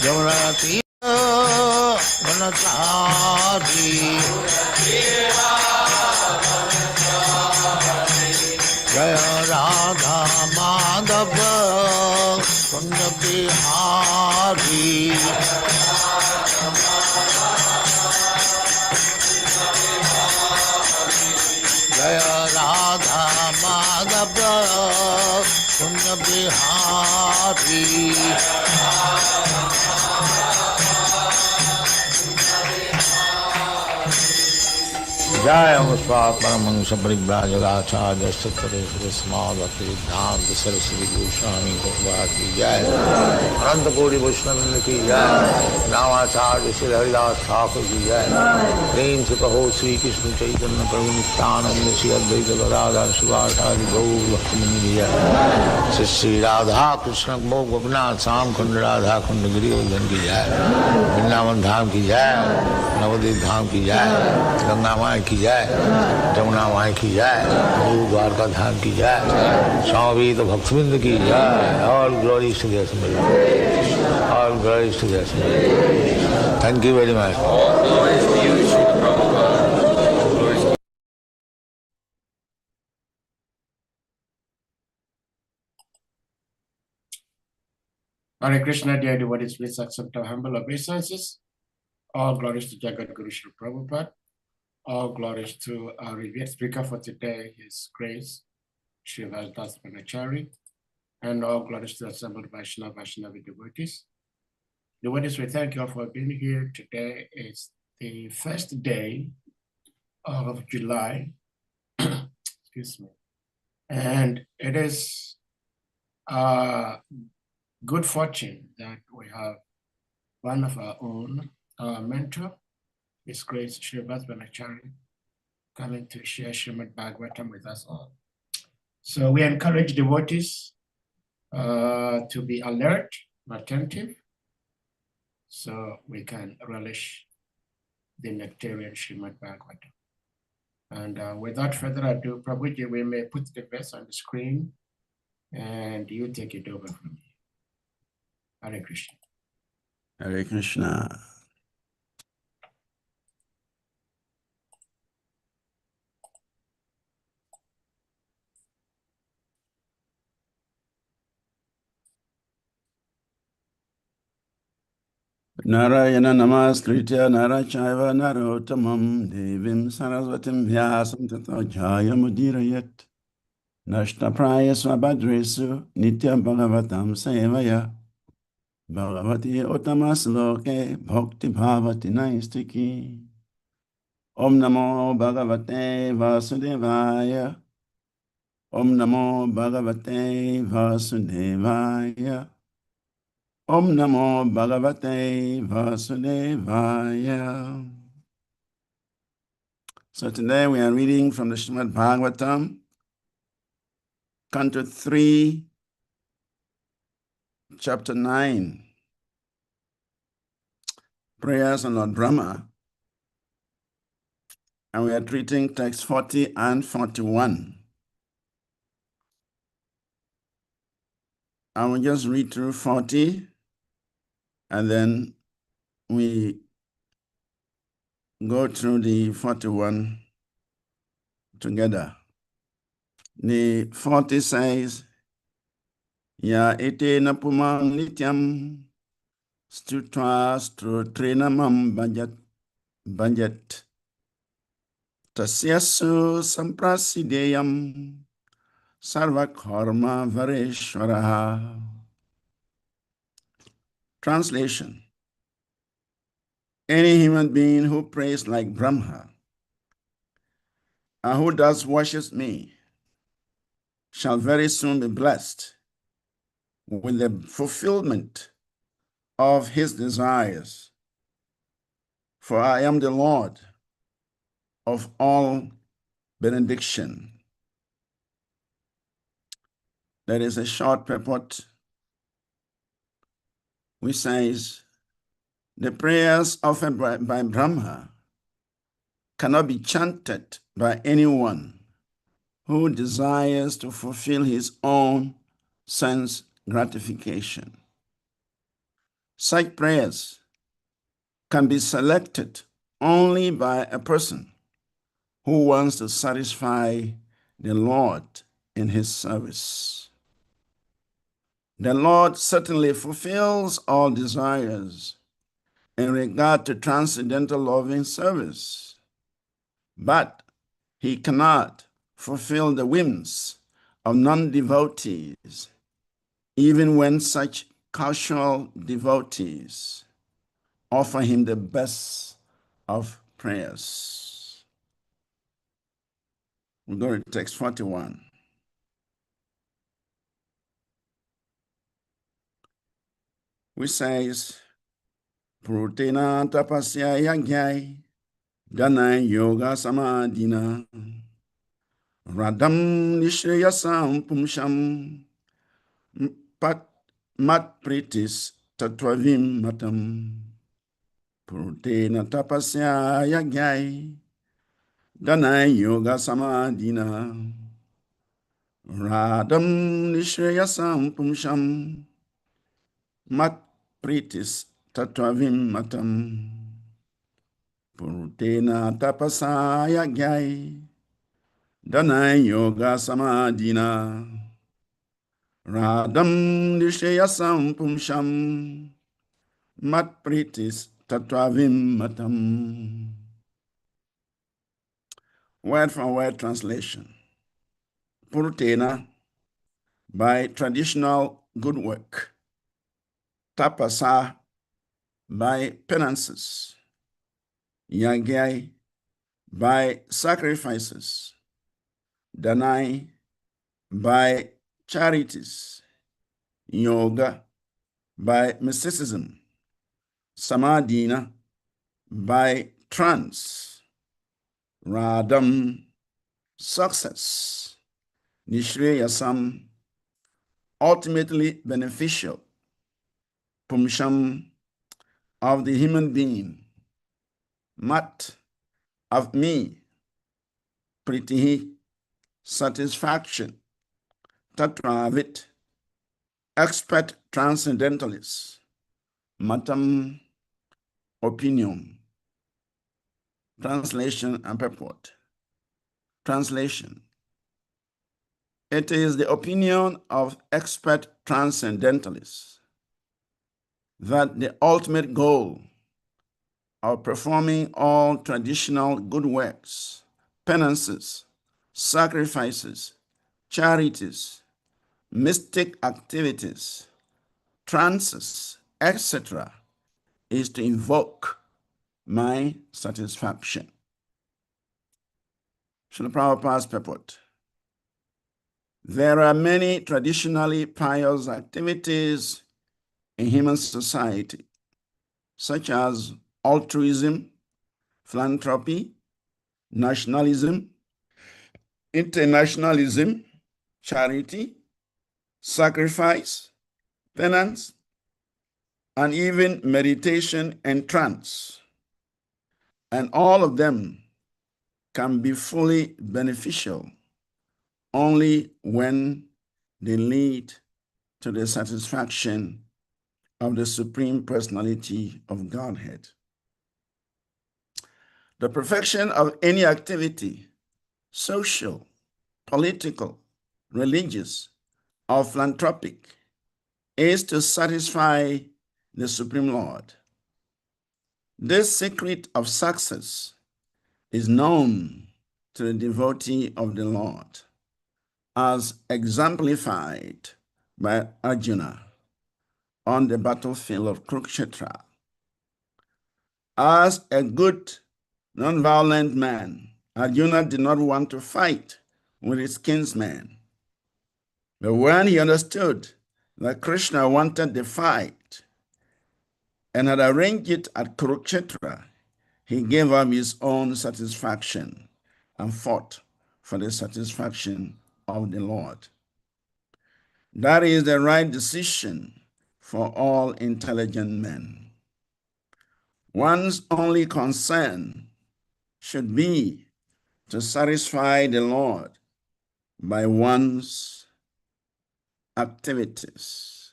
Yamunati Vanacari Jaya Radha Madhava Kunda Bihari Jaya Radha Madhava Kunda Bihari Jai Amaswat Paramahansa Paribhajagacharya Sattvaresvara Samavati Siddhanta Saraswati Goswami Prabhupada ki Jai Ananta Koti Vaishnava ki Jai Namacharya Sri Haridas Thakur ki Jai Prem se Kaho Sri Krishna Chaitanya Prabhu Nityananda Sri Advaita Gadadhar Sivasari Gaur Bhaktamani ki Jai Sri Radha Krishna Bhog Gopinath Sam Khund Radha Khund Giri Vardhan ki Jai Vrindavan Dham ki Jai Navadip Dham ki Jai Ganga Mai की जाए जमुना माई की जाए गुरु द्वारका धाम की जाए स्वामी तो भक्तविंद की जाए all glory to the assembly all glory to the assembly thank you very much Hare Krishna, dear devotees, please accept our humble obeisances. All glories to Jagat Guru Sri Prabhupada. All glories to our revered speaker for today, His Grace, SRIVAS VANACARI, and all glories to the assembled Vaishnavi devotees. Devotees, we thank you all for being here. Today is the first day of July, excuse me, and it is good fortune that we have one of our own, our mentor, His Grace SRIVAS VANACARI, coming to share Srimad Bhagavatam with us all. So we encourage devotees to be alert, attentive, so we can relish the nectarian Srimad Bhagavatam. And without further ado, Prabhuji, we may put the verse on the screen and you take it over from me. Hare Krishna. Hare Krishna. Narayana namaskritya narachaiva narottamam devim sarasvatim vyasam tato jayamudirayat nashtapraya svabhadresu nityam bhagavatam sevaya bhagavati uttamasloke bhakti bhavati naistiki Om namo bhagavate vasudevaya Om namo bhagavate vasudevaya Om Namo Bhagavate Vasudevaya. So today we are reading from the Srimad Bhagavatam, Canto 3, Chapter 9, Prayers on Lord Brahma. And we are treating texts 40 and 41. I will just read through 40. And then we go through the 41 together. The 40 says, Ya ete napumam nityam stutva strutrinamam bhajet tasyasu samprasideyam sarvakarma vareshwaraha. Translation: Any human being who prays like Brahma and who thus worships me shall very soon be blessed with the fulfillment of his desires. For I am the Lord of all benediction. There is a short purport which says, the prayers offered by Brahma cannot be chanted by anyone who desires to fulfill his own sense gratification. Such prayers can be selected only by a person who wants to satisfy the Lord in his service. The Lord certainly fulfills all desires in regard to transcendental loving service, but he cannot fulfill the whims of non-devotees, even when such casual devotees offer him the best of prayers. We go to text 41. Which says, Prutena tapasya yagyai, danai yoga samadhina, radam nishreyasam pumsham, pat mat pritis tatvavim matam. Prutena tapasya yagyai, danai yoga samadhina, radam nishreyasam pumsham, mat pritis tatvavim matam. Purutena tapasaya gyai, danai yoga samadhina, radam nishayasam pumsham, mat pritis tatvavim matam. Word for word translation. Purutena, by traditional good work. Tapasa, by penances. Yagyai, by sacrifices. Danai, by charities. Yoga, by mysticism. Samadhina, by trance. Radam, success. Nishreyasam, ultimately beneficial. Pumsham, of the human being. Mat, of me. Pritihi, satisfaction. Tatravit, expert transcendentalists. Matam, opinion. Translation and purport. Translation. It is the opinion of expert transcendentalists that the ultimate goal of performing all traditional good works, penances, sacrifices, charities, mystic activities, trances, etc., is to invoke my satisfaction. Srila Prabhupada's purport. There are many traditionally pious activities in human society, such as altruism, philanthropy, nationalism, internationalism, charity, sacrifice, penance, and even meditation and trance. And all of them can be fully beneficial only when they lead to the satisfaction of the Supreme Personality of Godhead. The perfection of any activity, social, political, religious, or philanthropic, is to satisfy the Supreme Lord. This secret of success is known to the devotee of the Lord, as exemplified by Arjuna on the battlefield of Kurukshetra. As a good, non-violent man, Arjuna did not want to fight with his kinsmen. But when he understood that Krishna wanted the fight and had arranged it at Kurukshetra, he gave up his own satisfaction and fought for the satisfaction of the Lord. That is the right decision for all intelligent men. One's only concern should be to satisfy the Lord by one's activities.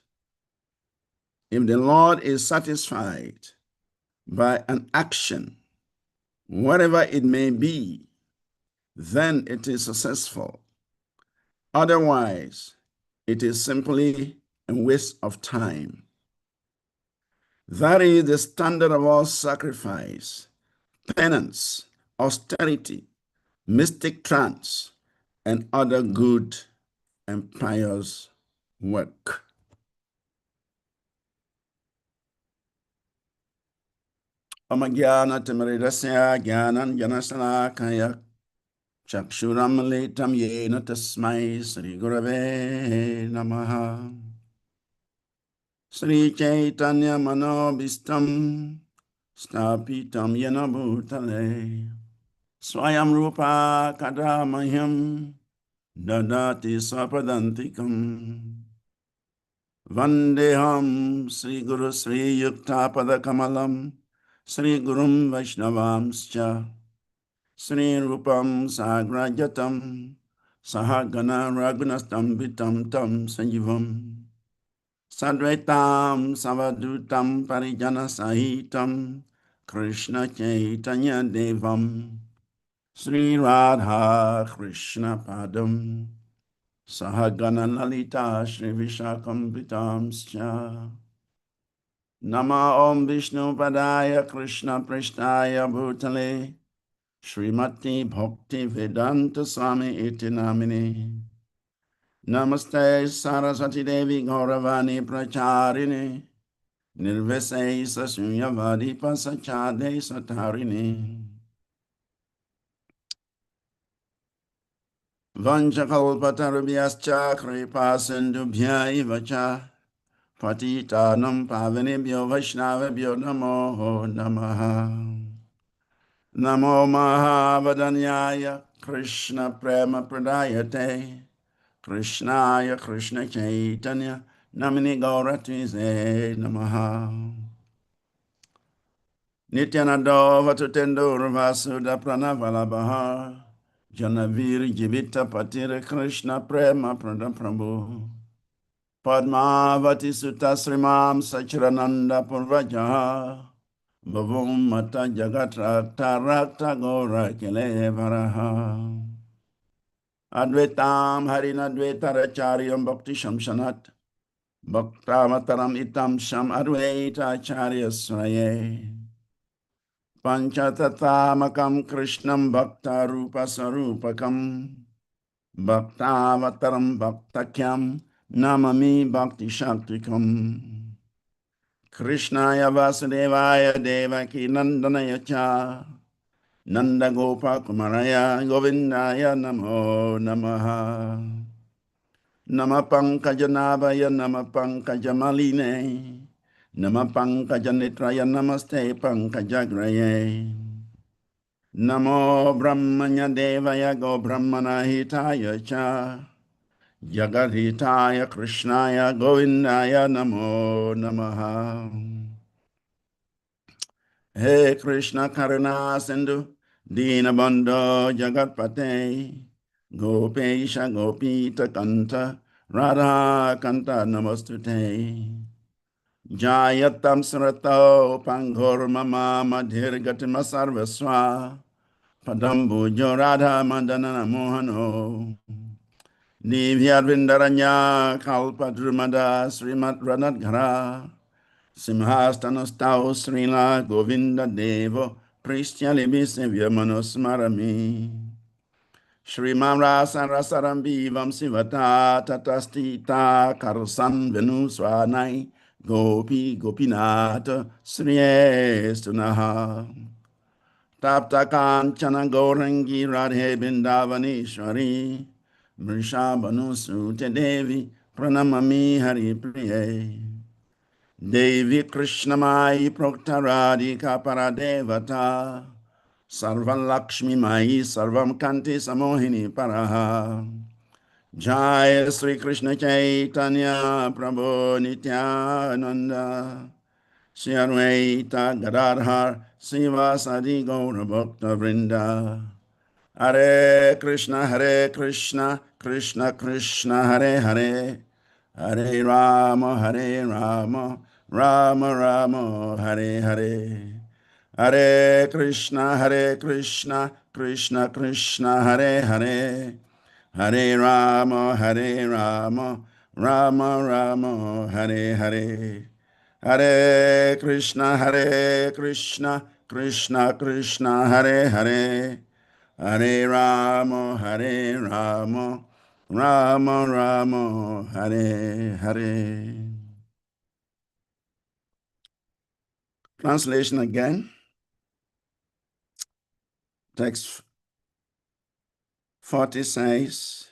If the Lord is satisfied by an action, whatever it may be, then it is successful. Otherwise, it is simply a waste of time. That is the standard of all sacrifice, penance, austerity, mystic trance, and other good and pious work. Amagyana Tamaridasya Gyanan Janasana Kaya Chakshuramalitam Yena Tasmai Sri Gurave Namaha Sri Chaitanya Manobistam Stapitam Yena Bhutale Swayam Rupa Kadamahyam Dadati Swapadantikam Vandeham Sri Guru Sri Yukta Padakamalam Sri Gurum Vaishnavamscha Sri Rupam Sagrajatam Sahagana Ragunastam Vitam Tam Sanjivam Sadvaitam Savadutam Parijana Sahitam Krishna Chaitanya Devam Sri Radha Krishna Padam Sahagana Lalita Shri Vishakam Vitamscha Nama Om Vishnu Padaya Krishna Prishtaya Bhutale Srimati Bhakti Vedanta Swami Iti Namini Namaste Saraswati Devi Gauravani Pracharini Nirvesai Sasunyavadi Pasachade Satarini Vanchakalpatarubhyascha Kripa Sindhubhya Ivacha Patitanam Pavanebhyo Vaishnavebhyo Namo Namaha Namo Mahavadanyaya Krishna Prema Pradayate Krishnaya Krishna Chaitanya Namini Gauratize Namaha Nityanando Vatutendo Vasuda Pranavalabha Janavir Jivita Patira Krishna Prema Prabhu Padmavati Sutta Srimam Sachirananda Purvaja Bhavum Mata Jagatrakta Rakta Gora Kelevaraha Advetam Harinadveta Racharyam Bhakti Shamshanat Bhaktamataram Itam Sham Advaita Acharya Sraye Panchatamakam Krishnam Bhakta Rupa Sarupakam Bhaktavataram Bhaktakyam Namami Bhakti Shaktikam Krishnaya Vasudevaya Devaki Nandanaya Cha Nanda Gopa Kumaraya Govindaya Namo Namaha Nama Pankajanabaya Nama Pankajamaline Nama Pankajanetraya Namaste Pankajagraye Namo Brahmanya Devaya Go Brahmana Hitaya Cha Jagadhitaya Krishnaya Govindaya Namo Namaha He Krishna Karuna Sindhu Dinabandho Jagatpate Gopesha Gopita Kanta Radha Kanta Namostute Jayatam Srato Panghor Mama Madhir Gatima Sarvaswa Padambu Radha Mandana Mohano Divyadvindaranya Kalpadrumada Srimat Ranadghara Simhastanastau Srila Govinda Devo Prishyalibhisevya Manusmarami Shrimam Rasa Rasarambi Vamsivata Tatastita Karsan Venuswanai Gopi Gopinata Sriyestunaha Tapta Kanchana Gaurangi Radhe Bindavanishwari Vrishabhanusute Devi Pranamami Hari Priye Devi Krishnamai Proktaradika Paradevata Sarvam Lakshmi Mai Sarvam Kanti Samohini Paraha Jai Sri Krishna Chaitanya Prabhu Nityananda Shri Advaita Gadadhar Sivasadi Gaura Bhakta Vrinda Hare Krishna Krishna Krishna Hare Hare Hare Rama Rama Rama Hare Hare. Hare Krishna, Krishna Krishna, Hare Hare. Hare Rama, Rama Rama, Hare Hare. Hare Krishna, Krishna Krishna, Hare Hare. Hare Rama, Rama Rama, Hare Hare. Translation again. Text 40 says,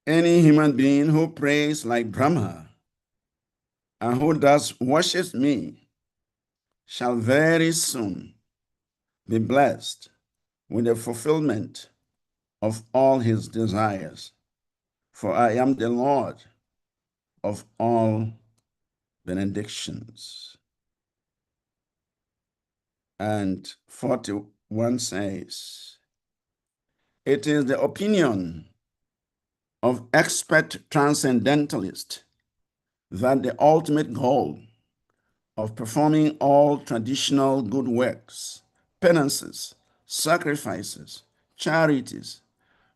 any human being who prays like Brahma and who thus worships me shall very soon be blessed with the fulfillment of all his desires. For I am the Lord of all benedictions. And 41 says, it is the opinion of expert transcendentalists that the ultimate goal of performing all traditional good works, penances, sacrifices, charities,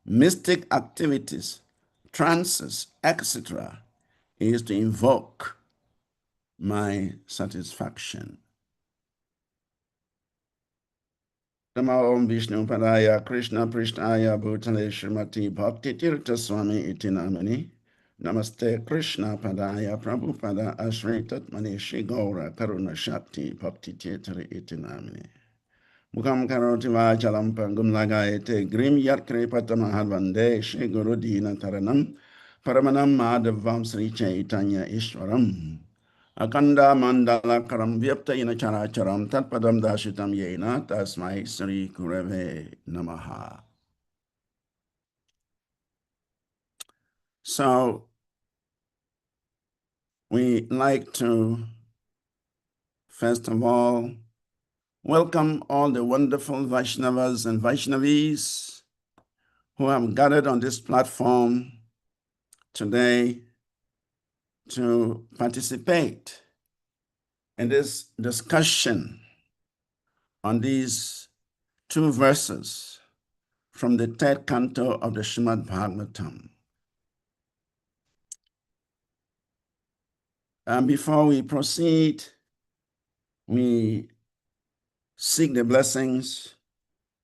mystic activities, trances, etc., is to invoke my satisfaction. Namo Om Vishnu Padaya Krishna Prishnaya Bhutale Srimati Bhakti Tirtha Swami Iti Namani. Namaste Krishna Padaya Prabhupada Ashri Tatmani Shri Gaura Karuna Shakti Bhakti Tirtha Iti Namani. Mukam Karoti Vachalam Pangum Lagayete Grim Yatkre Patamahadvande Shri Guru Dina Taranam Paramanam Madhavam Sri Chaitanya Ishwaram. Akanda mandala karam vyapta ina characharam tatpadam dashitam yena tasmai Sri Gurave namaha. So we like to, first of all, welcome all the wonderful Vaishnavas and Vaishnavis who have gathered on this platform today to participate in this discussion on these two verses from the third canto of the Srimad Bhagavatam. And before we proceed, we seek the blessings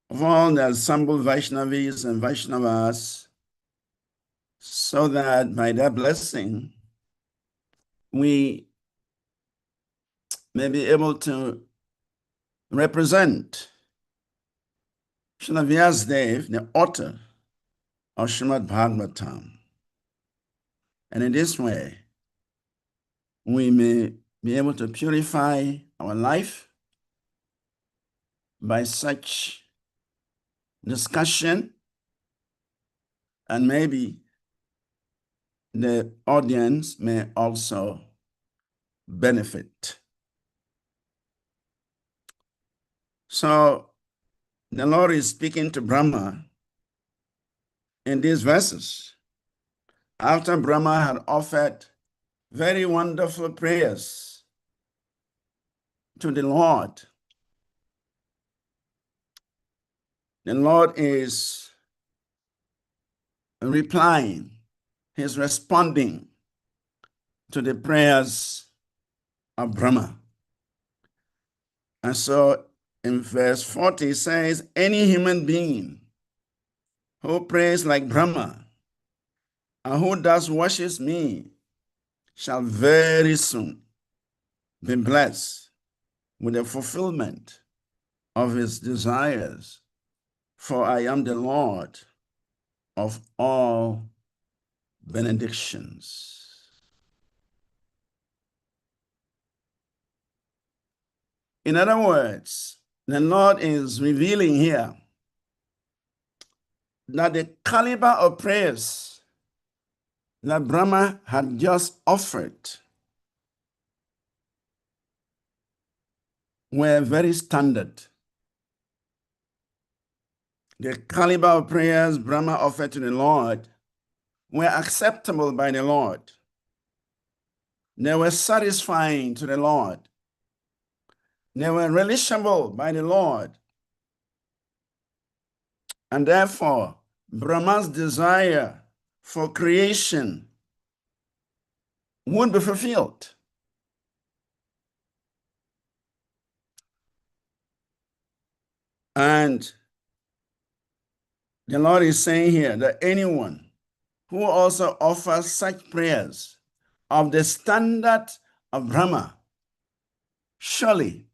of all the assembled Vaishnavis and Vaishnavas so that by their blessing, we may be able to represent Srila Vyasadeva, the author of Srimad Bhagavatam. And in this way, we may be able to purify our life by such discussion, and maybe the audience may also benefit. So the Lord is speaking to Brahma in these verses. After Brahma had offered very wonderful prayers to the Lord is replying, he's responding to the prayers of Brahma. And so in verse 40 it says, any human being who prays like Brahma and who thus worships me shall very soon be blessed with the fulfillment of his desires. For I am the Lord of all benedictions. In other words, the Lord is revealing here that the caliber of prayers that Brahma had just offered were very standard. The caliber of prayers Brahma offered to the Lord were acceptable by the Lord. They were satisfying to the Lord. They were relishable by the Lord. And therefore, Brahma's desire for creation would be fulfilled. And the Lord is saying here that anyone who also offers such prayers of the standard of Brahma, surely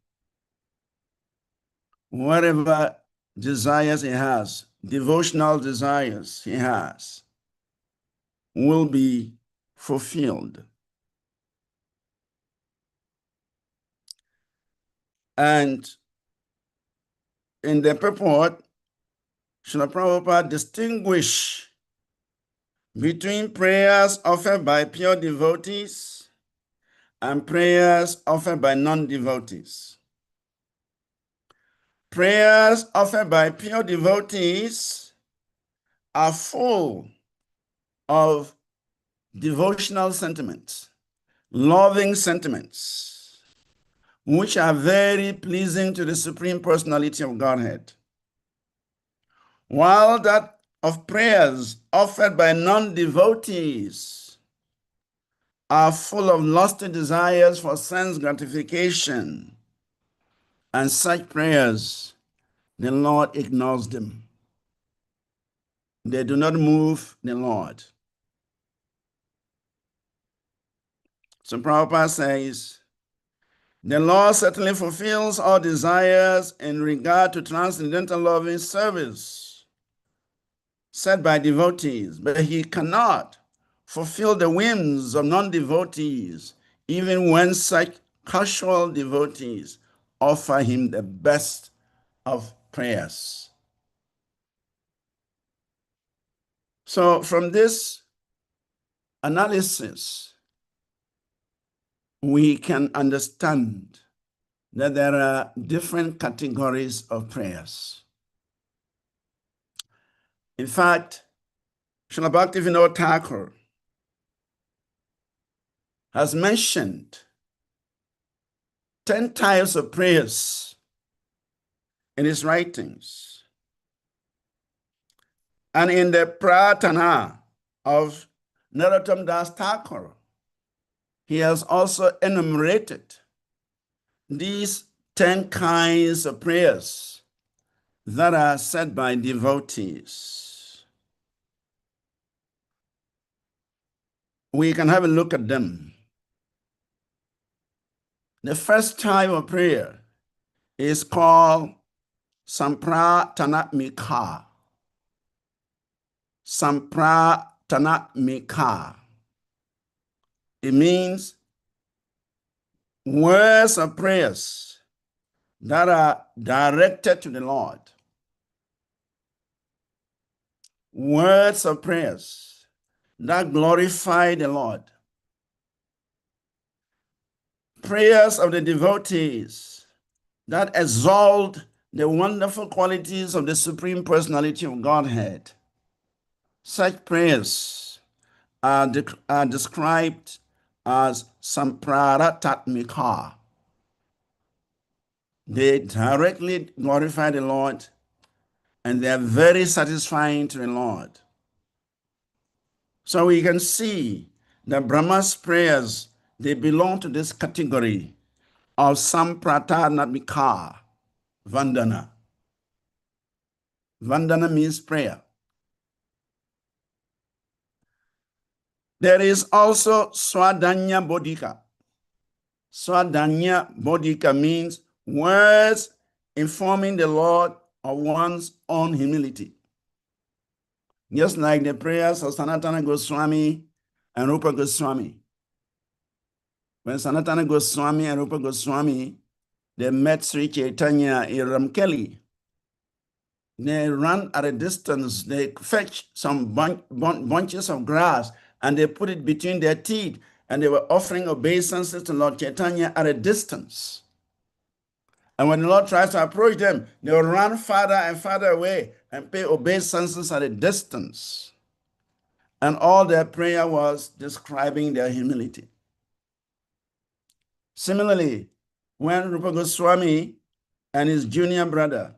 whatever desires he has, devotional desires he has, will be fulfilled. And in the purport, Srila Prabhupada distinguished between prayers offered by pure devotees and prayers offered by non-devotees. Prayers offered by pure devotees are full of devotional sentiments, loving sentiments, which are very pleasing to the Supreme Personality of Godhead. While that of prayers offered by non-devotees are full of lusty desires for sense gratification, and such prayers, the Lord ignores them. They do not move the Lord. So Prabhupada says, the Lord certainly fulfills all desires in regard to transcendental loving service set by devotees, but he cannot fulfill the whims of non-devotees, even when such casual devotees offer him the best of prayers. So from this analysis, we can understand that there are different categories of prayers. In fact, Srila Bhaktivinoda Thakur has mentioned 10 types of prayers in his writings. And in the Pratana of Narottam Das Thakur, he has also enumerated these 10 kinds of prayers that are said by devotees. We can have a look at them. The first type of prayer is called Sampratanatmika. Sampratanatmika. It means words of prayers that are directed to the Lord. Words of prayers that glorify the Lord. Prayers of the devotees that exalt the wonderful qualities of the Supreme Personality of Godhead. Such prayers are described as Sampraratatmika. They directly glorify the Lord, and they are very satisfying to the Lord. So we can see that Brahma's prayers, they belong to this category of Sampratanatmika, Vandana. Vandana means prayer. There is also Swadanya Bodhika. Swadanya Bodhika means words informing the Lord of one's own humility. Just like the prayers of Sanatana Goswami and Rupa Goswami. When Sanatana Goswami and Rupa Goswami, they met Sri Chaitanya in Ramkeli, they ran at a distance, they fetched some bunches of grass and they put it between their teeth, and they were offering obeisances to Lord Chaitanya at a distance. And when the Lord tries to approach them, they will run farther and farther away and pay obeisances at a distance. And all their prayer was describing their humility. Similarly, when Rupa Goswami and his junior brother,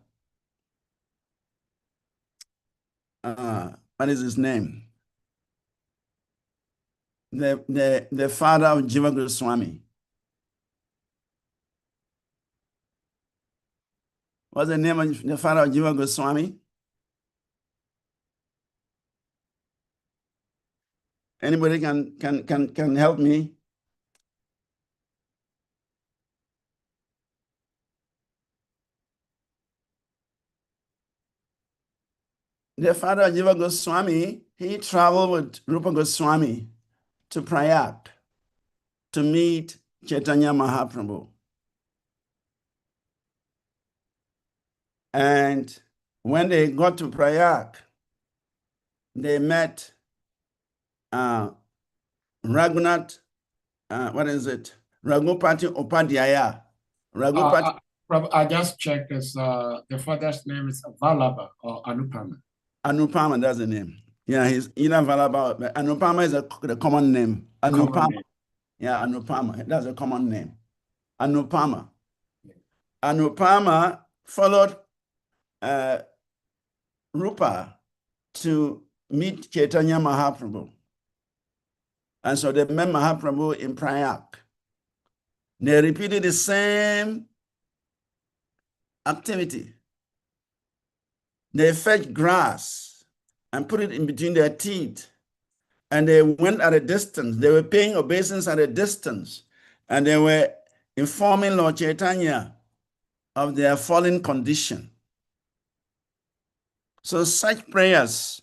what is his name? The father of Jiva Goswami. What's the name of the father of Jiva Goswami? Anybody can help me? The father of Jiva Goswami, he traveled with Rupa Goswami to Prayag to meet Chaitanya Mahaprabhu. And when they got to Prayag, they met Raghunath, what is it? Raghupati Upadhyaya. Raghupati I just checked this. The father's name is Vallabha or Anupama. Anupama, that's the name. Yeah, he's either Vallabha, but Anupama is the common name. Anupama. Common name. Yeah, Anupama. That's a common name. Anupama. Anupama followed Rupa to meet Chaitanya Mahaprabhu. And so they met Mahaprabhu in Prayag. They repeated the same activity. They fetched grass and put it in between their teeth. And they went at a distance. They were paying obeisance at a distance. And they were informing Lord Chaitanya of their fallen condition. So such prayers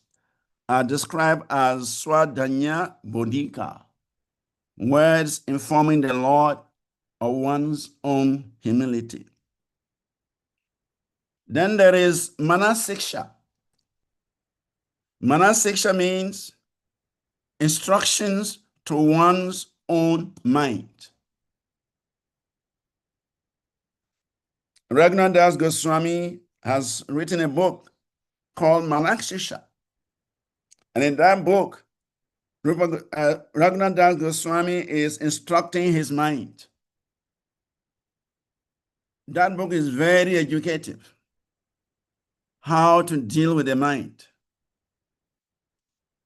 are described as Swadhanya Bodhika, words informing the Lord of one's own humility. Then there is Manasiksha. Manasiksha means instructions to one's own mind. Raghunath Das Goswami has written a book called Manakshisha. And in that book, Raghunath Das Goswami is instructing his mind. That book is very educative. How to deal with the mind.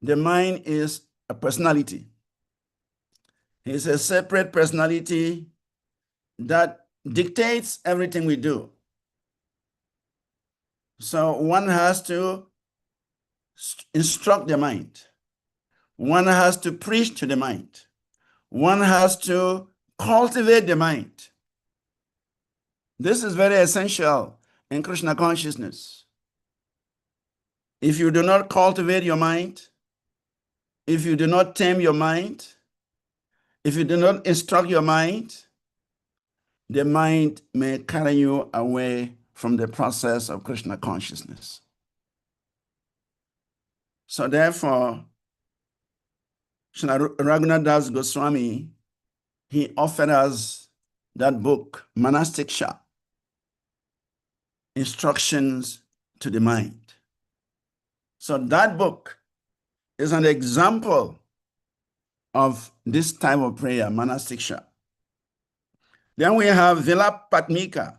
The mind is a personality. It's a separate personality that dictates everything we do. So one has to instruct the mind. One has to preach to the mind. One has to cultivate the mind. This is very essential in Krishna consciousness. If you do not cultivate your mind, if you do not tame your mind, if you do not instruct your mind, the mind may carry you away from the process of Krishna consciousness. So therefore, Srila Raghunath Das Goswami, he offered us that book, Manastiksha, Instructions to the Mind. So that book is an example of this type of prayer, Manastiksha. Then we have Vilat Patmika.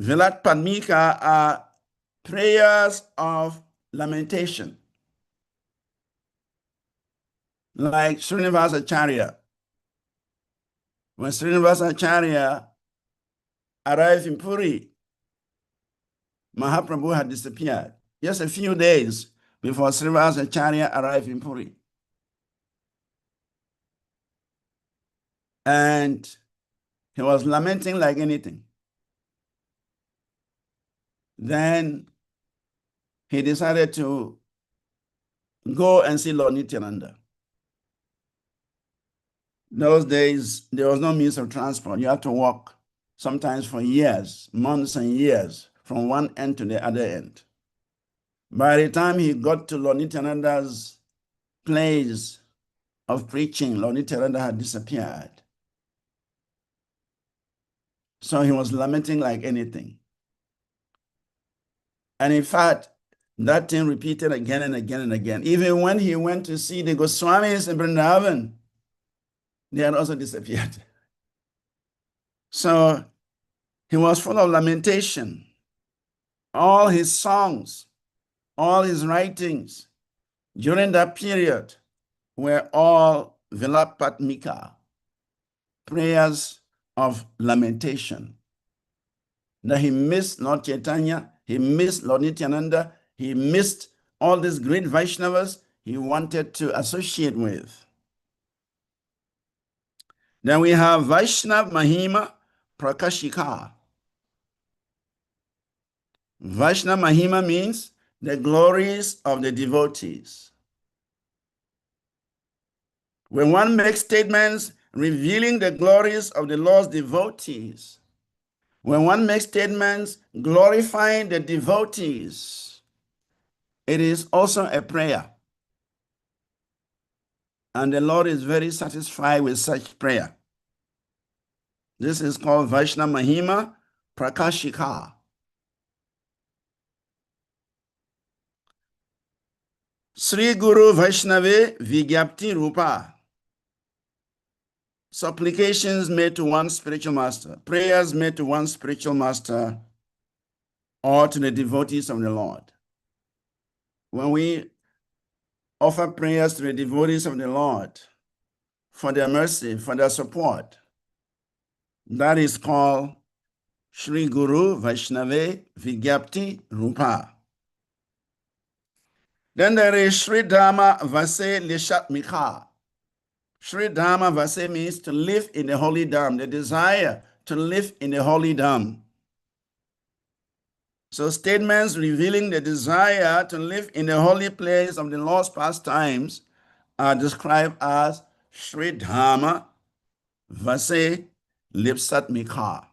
Vilat Patmika are prayers of lamentation. Like Srinivasa Acharya. When Srinivasa Acharya arrived in Puri, Mahaprabhu had disappeared just a few days before Srinivasa Acharya arrived in Puri. And he was lamenting like anything. Then he decided to go and see Lord Nityananda. Those days, there was no means of transport. You had to walk sometimes for years, months and years, from one end to the other end. By the time he got to Lord Nityananda's place of preaching, Lord Nityananda had disappeared. So he was lamenting like anything. And in fact, That thing repeated again and again and again. Even when he went to see the Goswamis in Vrindavan, they had also disappeared. So he was full of lamentation. All his songs, all his writings during that period were all Vilapatmika, prayers of lamentation. That he missed Lord Chaitanya, he missed Lord Nityananda, he missed all these great Vaishnavas he wanted to associate with. Then we have Vaishnav Mahima Prakashika. Vaishnav Mahima means the glories of the devotees. When one makes statements revealing the glories of the Lord's devotees, when one makes statements glorifying the devotees, it is also a prayer. And the Lord is very satisfied with such prayer. This is called Vaishnava Mahima Prakashika. Sri Guru Vaishnave Vigyapti Rupa. Supplications made to one spiritual master, prayers made to one spiritual master, or to the devotees of the Lord. When we offer prayers to the devotees of the Lord for their mercy, for their support, that is called Sri Guru Vaishnave Vigyapti Rupa. Then there is Sri Dhamma Vase Lishat Mikha. Sri Dhamma Vase means to live in the holy Dham, the desire to live in the holy Dham. So statements revealing the desire to live in the holy place of the Lord's pastimes are described as Sri Dhamma Vase Lipsat Mikha.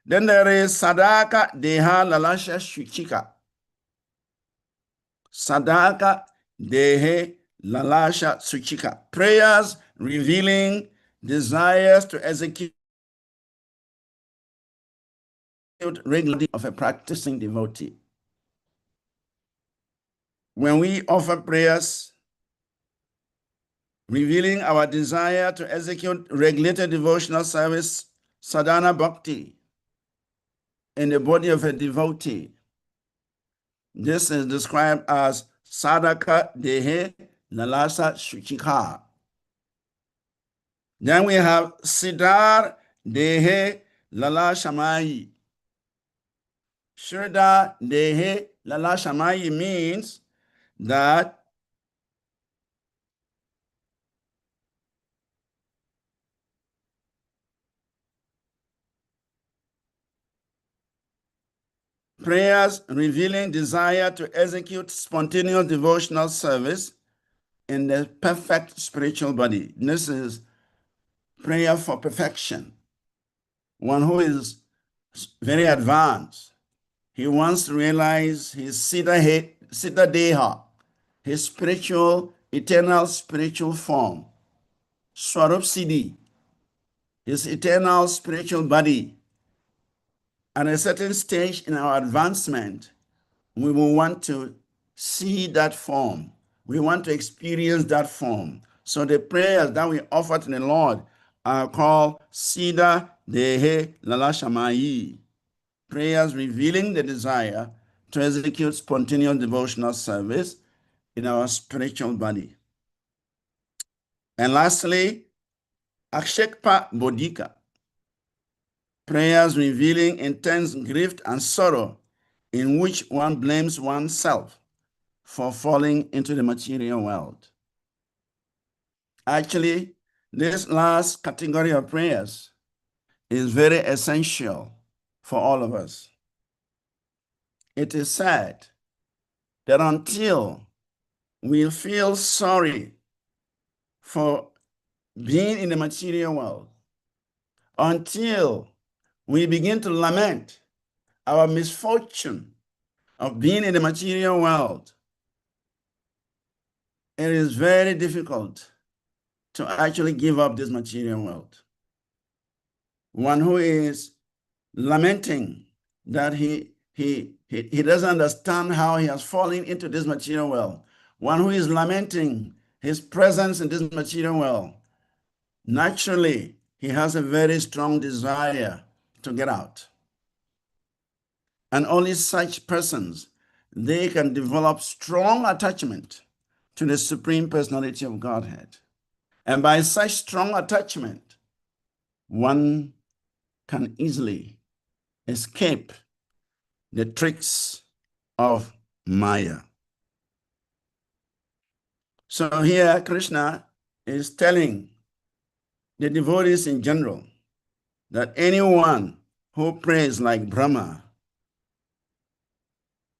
Then there is Sadaka Deha Lalasha Shuchika. Sadaka Dehe Lalasha Suchika. Prayers revealing desires to execute regularly of a practicing devotee. When we offer prayers revealing our desire to execute regulated devotional service, sadhana bhakti, in the body of a devotee, this is described as sadaka dehe lalasa shuchika. Then we have siddhar dehe lala shamayi. Shraddha dehe lala shamayi means that prayers revealing desire to execute spontaneous devotional service in the perfect spiritual body. This is prayer for perfection. One who is very advanced. He wants to realize his Siddha Deha, his spiritual, eternal spiritual form, Swarup Siddhi, his eternal spiritual body. At a certain stage in our advancement, we will want to see that form. We want to experience that form. So the prayers that we offer to the Lord are called Siddha Dehe Lala Shamayi. Prayers revealing the desire to execute spontaneous devotional service in our spiritual body. And lastly, Akshekpa Bodhika. Prayers revealing intense grief and sorrow in which one blames oneself for falling into the material world. Actually, this last category of prayers is very essential for all of us. It is said that until we feel sorry for being in the material world, until we begin to lament our misfortune of being in the material world, it is very difficult to actually give up this material world. One who is lamenting that he He doesn't understand how he has fallen into this material world. One who is lamenting his presence in this material world, naturally, he has a very strong desire to get out. And only such persons, they can develop strong attachment to the Supreme Personality of Godhead. And by such strong attachment, one can easily escape the tricks of Maya. So here Krishna is telling the devotees in general that anyone who prays like Brahma,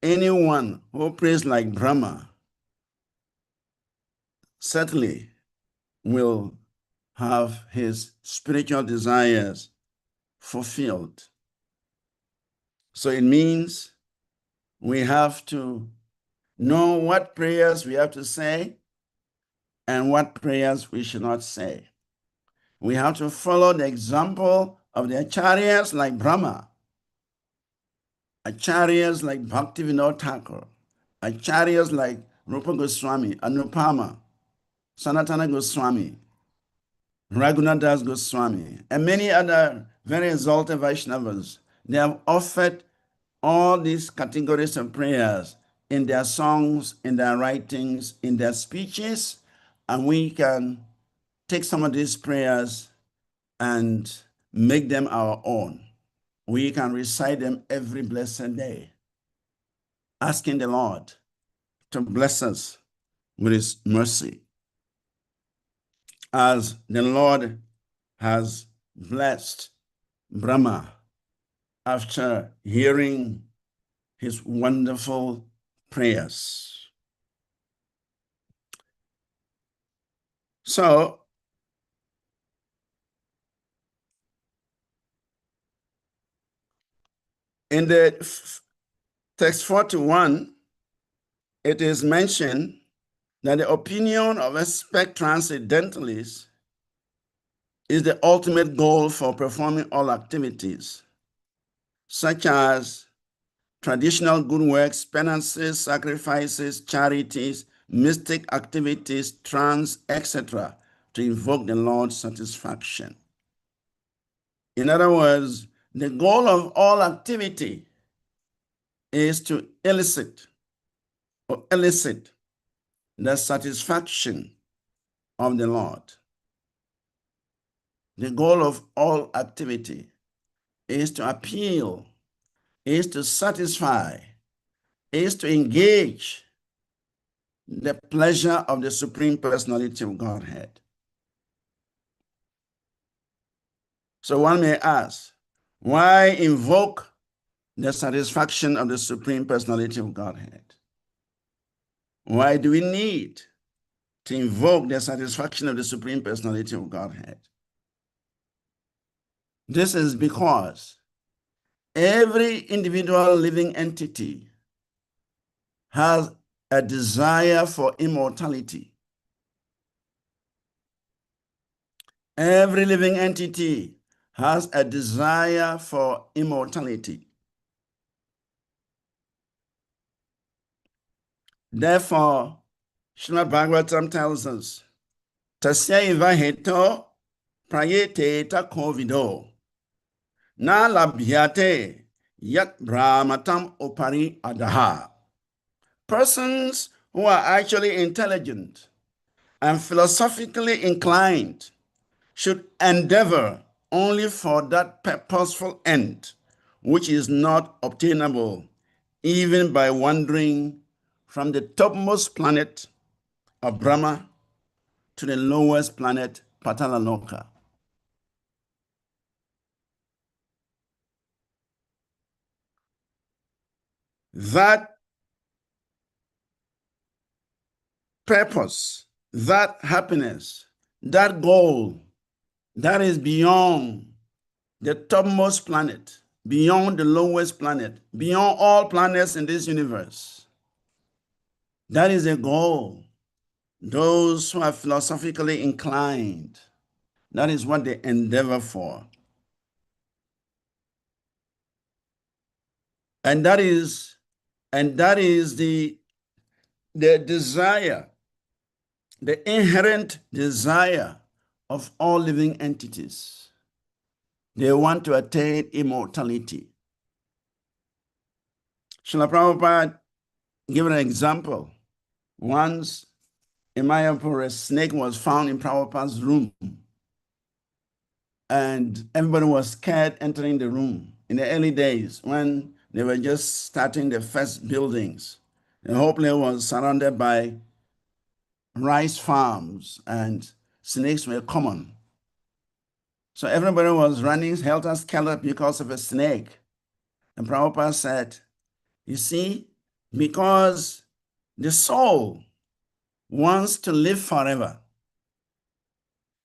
anyone who prays like Brahma certainly will have his spiritual desires fulfilled. So it means we have to know what prayers we have to say and what prayers we should not say. We have to follow the example of the acharyas like Brahma, acharyas like Bhaktivinoda Thakur, acharyas like Rupa Goswami, Anupama, Sanatana Goswami, Raghunadas Goswami, and many other very exalted Vaishnavas. They have offered all these categories of prayers in their songs, in their writings, in their speeches, and we can take some of these prayers and make them our own. We can recite them every blessed day, asking the Lord to bless us with his mercy, as the Lord has blessed Brahma after hearing his wonderful prayers. So, in the text 41, it is mentioned that the opinion of expert transcendentalists is the ultimate goal for performing all activities, such as traditional good works, penances, sacrifices, charities, mystic activities, trance, etc., to invoke the Lord's satisfaction. In other words, the goal of all activity is to elicit the satisfaction of the Lord. The goal of all activity is to appeal, is to satisfy, is to engage the pleasure of the Supreme Personality of Godhead. So one may ask, why invoke the satisfaction of the Supreme Personality of Godhead? Why do we need to invoke the satisfaction of the Supreme Personality of Godhead? This is because every individual living entity has a desire for immortality. Every living entity has a desire for immortality. Therefore, Srimad Bhagavatam tells us, Tasya iva heto prayete ta kovido na labhyate yat brahmatam opari adaha. Persons who are actually intelligent and philosophically inclined should endeavor only for that purposeful end, which is not obtainable even by wandering from the topmost planet of Brahma to the lowest planet, Patalaloka. That purpose, that happiness, that goal, that is beyond the topmost planet, beyond the lowest planet, beyond all planets in this universe. That is a goal. Those who are philosophically inclined, that is what they endeavor for. And that is And that is the desire, the inherent desire of all living entities. They want to attain immortality. Srila Prabhupada gave an example. Once in Mayapur, a snake was found in Prabhupada's room, and everybody was scared entering the room. In the early days, when they were just starting the first buildings, the whole place was surrounded by rice farms, and snakes were common. So everybody was running helter-skelter because of a snake. And Prabhupada said, you see, because the soul wants to live forever.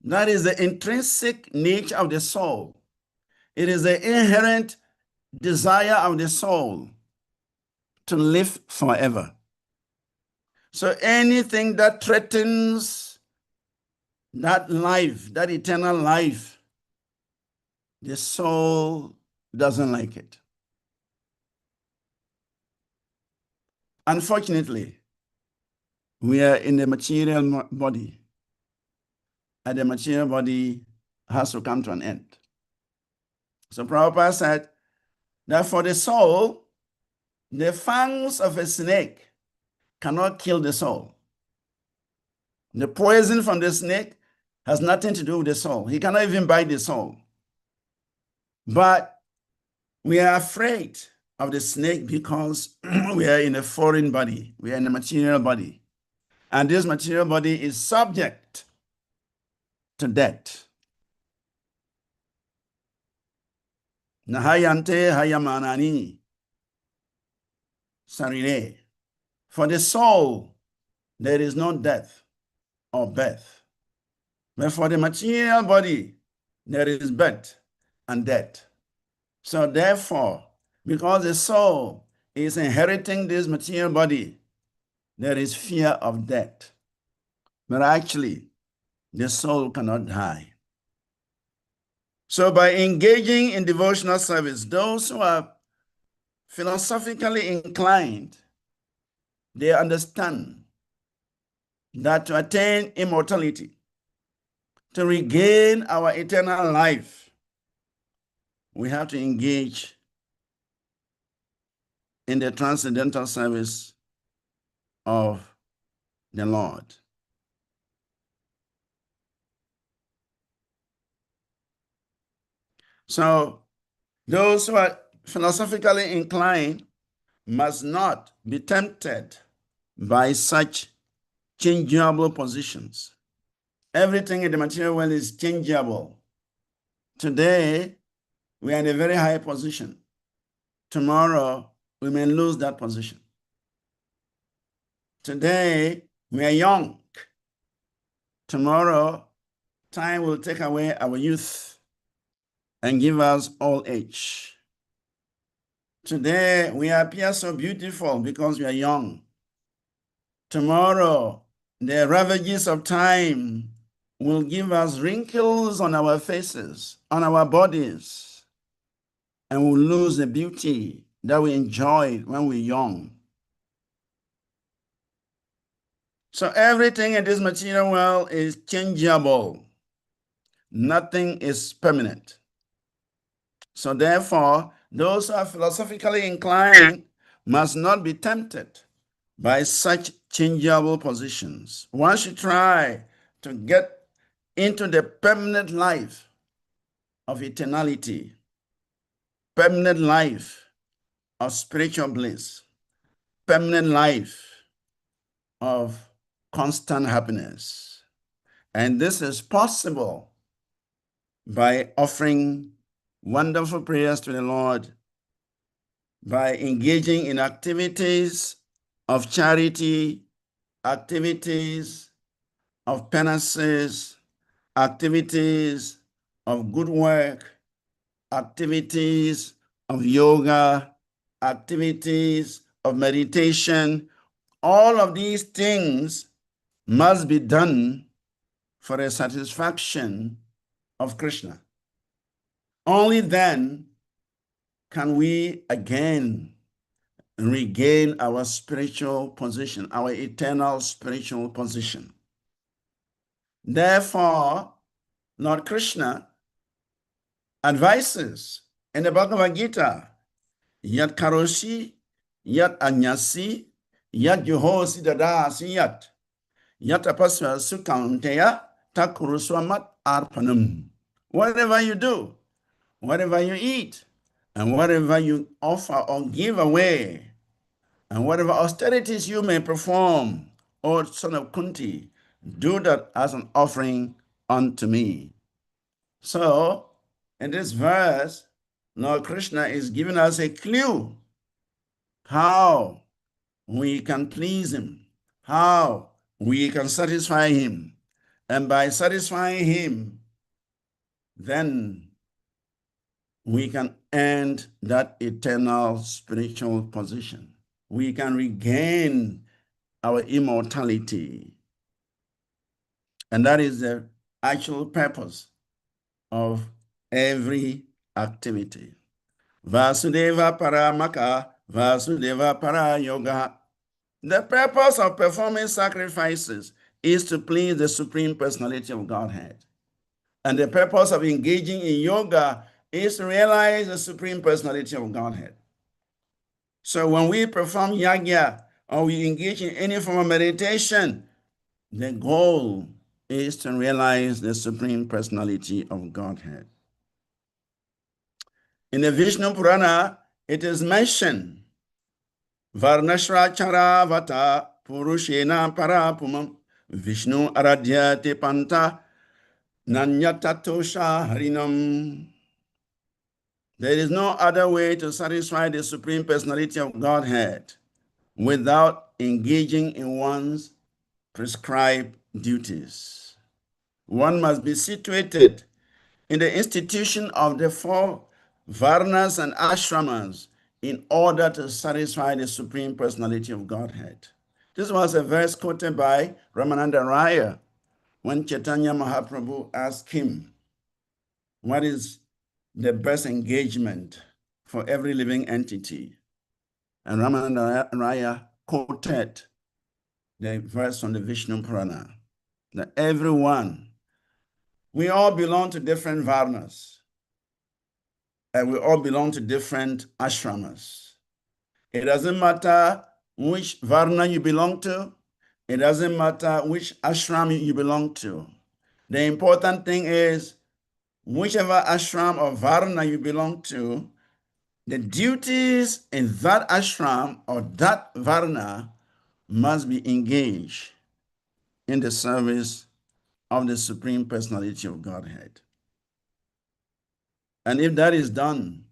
That is the intrinsic nature of the soul. It is the inherent desire of the soul to live forever. So anything that threatens that life, that eternal life, the soul doesn't like it. Unfortunately, we are in the material body, and the material body has to come to an end. So Prabhupada said that for the soul, the fangs of a snake cannot kill the soul. The poison from the snake has nothing to do with the soul. He cannot even bite the soul. But we are afraid of the snake because we are in a foreign body. We are in a material body. And this material body is subject to death. Nahayante hayamanani sarire. For the soul, there is no death or birth. But for the material body, there is birth and death. So therefore, because the soul is inheriting this material body, there is fear of death. But actually, the soul cannot die. So by engaging in devotional service, those who are philosophically inclined, they understand that to attain immortality, to regain our eternal life, we have to engage in the transcendental service of the Lord. So those who are philosophically inclined must not be tempted by such changeable positions. Everything in the material world is changeable. Today, we are in a very high position. Tomorrow, we may lose that position. Today, we are young. Tomorrow, time will take away our youth and give us old age. Today, we appear so beautiful because we are young. Tomorrow, the ravages of time will give us wrinkles on our faces, on our bodies, and we'll lose the beauty that we enjoyed when we were young. So everything in this material world is changeable. Nothing is permanent. So therefore, those who are philosophically inclined must not be tempted by such changeable positions. One should try to get into the permanent life of eternality, permanent life of spiritual bliss, permanent life of constant happiness. And this is possible by offering wonderful prayers to the Lord, by engaging in activities of charity, activities of penances, activities of good work, activities of yoga, activities of meditation. All of these things must be done for a satisfaction of Krishna. Only then can we again regain our spiritual position, our eternal spiritual position. Therefore, Lord Krishna advises in the Bhagavad Gita, Yat Karoshi, Yat Anyasi, Yat Yohosi Dadasi Yat, Yat Apaswa Sukaunteya, Takuruswamat Arpanam. Whatever you do, whatever you eat, and whatever you offer or give away, and whatever austerities you may perform, O son of Kunti, do that as an offering unto me. So, in this verse, Lord Krishna is giving us a clue how we can please him, how we can satisfy him. And by satisfying him, then we can end that eternal spiritual position. We can regain our immortality. And that is the actual purpose of every activity. Vasudeva Paramaka, Vasudeva Para Yoga. The purpose of performing sacrifices is to please the Supreme Personality of Godhead. And the purpose of engaging in yoga is to realize the Supreme Personality of Godhead. So when we perform yajna or we engage in any form of meditation, the goal is to realize the Supreme Personality of Godhead. In the Vishnu Purana, it is mentioned, Varnashra Charavata Purushena Parapumam Vishnu Aradhyate Panta Nanyatatosha Harinam. There is no other way to satisfy the Supreme Personality of Godhead without engaging in one's prescribed duties. One must be situated in the institution of the four varnas and ashramas in order to satisfy the Supreme Personality of Godhead. This was a verse quoted by Ramananda Raya when Chaitanya Mahaprabhu asked him, what is the best engagement for every living entity? And Ramananda Raya quoted the verse from the Vishnu Purana, that everyone, we all belong to different varnas, and we all belong to different ashramas. It doesn't matter which varna you belong to. It doesn't matter which ashram you belong to. The important thing is, whichever ashram or varna you belong to, the duties in that ashram or that varna must be engaged in the service of the Supreme Personality of Godhead. And if that is done,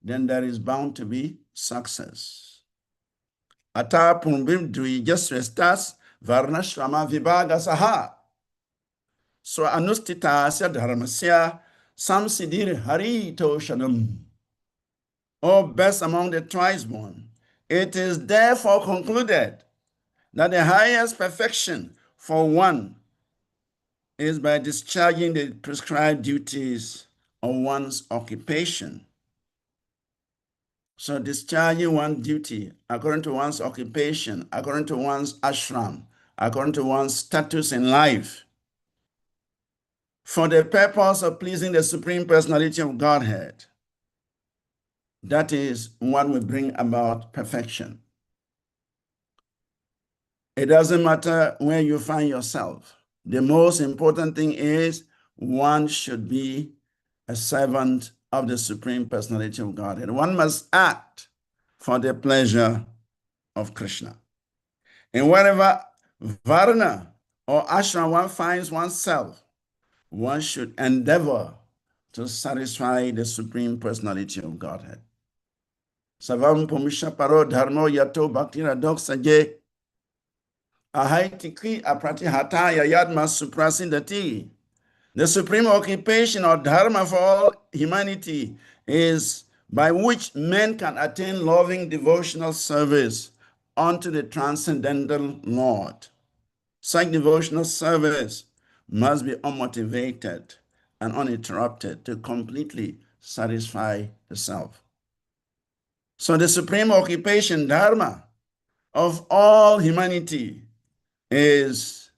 then there is bound to be success. Ata pumbim dui jasrestas varnashrama vibhaga saha. So anustita asya dharmasya samsidir hari toshanam. O best among the tribesmen, it is therefore concluded that the highest perfection for one is by discharging the prescribed duties of one's occupation. So discharging one's duty according to one's occupation, according to one's ashram, according to one's status in life, for the purpose of pleasing the Supreme Personality of Godhead, that is what will bring about perfection. It doesn't matter where you find yourself. The most important thing is one should be a servant of the Supreme Personality of Godhead. One must act for the pleasure of Krishna. In whatever varna or ashram one finds oneself, one should endeavor to satisfy the Supreme Personality of Godhead. Savam pumisha paro dharmo yato bhakti radok saje ahaitiki apratihata yayadma suprasindati. The supreme occupation or dharma for all humanity is by which men can attain loving devotional service unto the transcendental Lord. Such devotional service must be unmotivated and uninterrupted to completely satisfy the self. So the supreme occupation, dharma, of all humanity is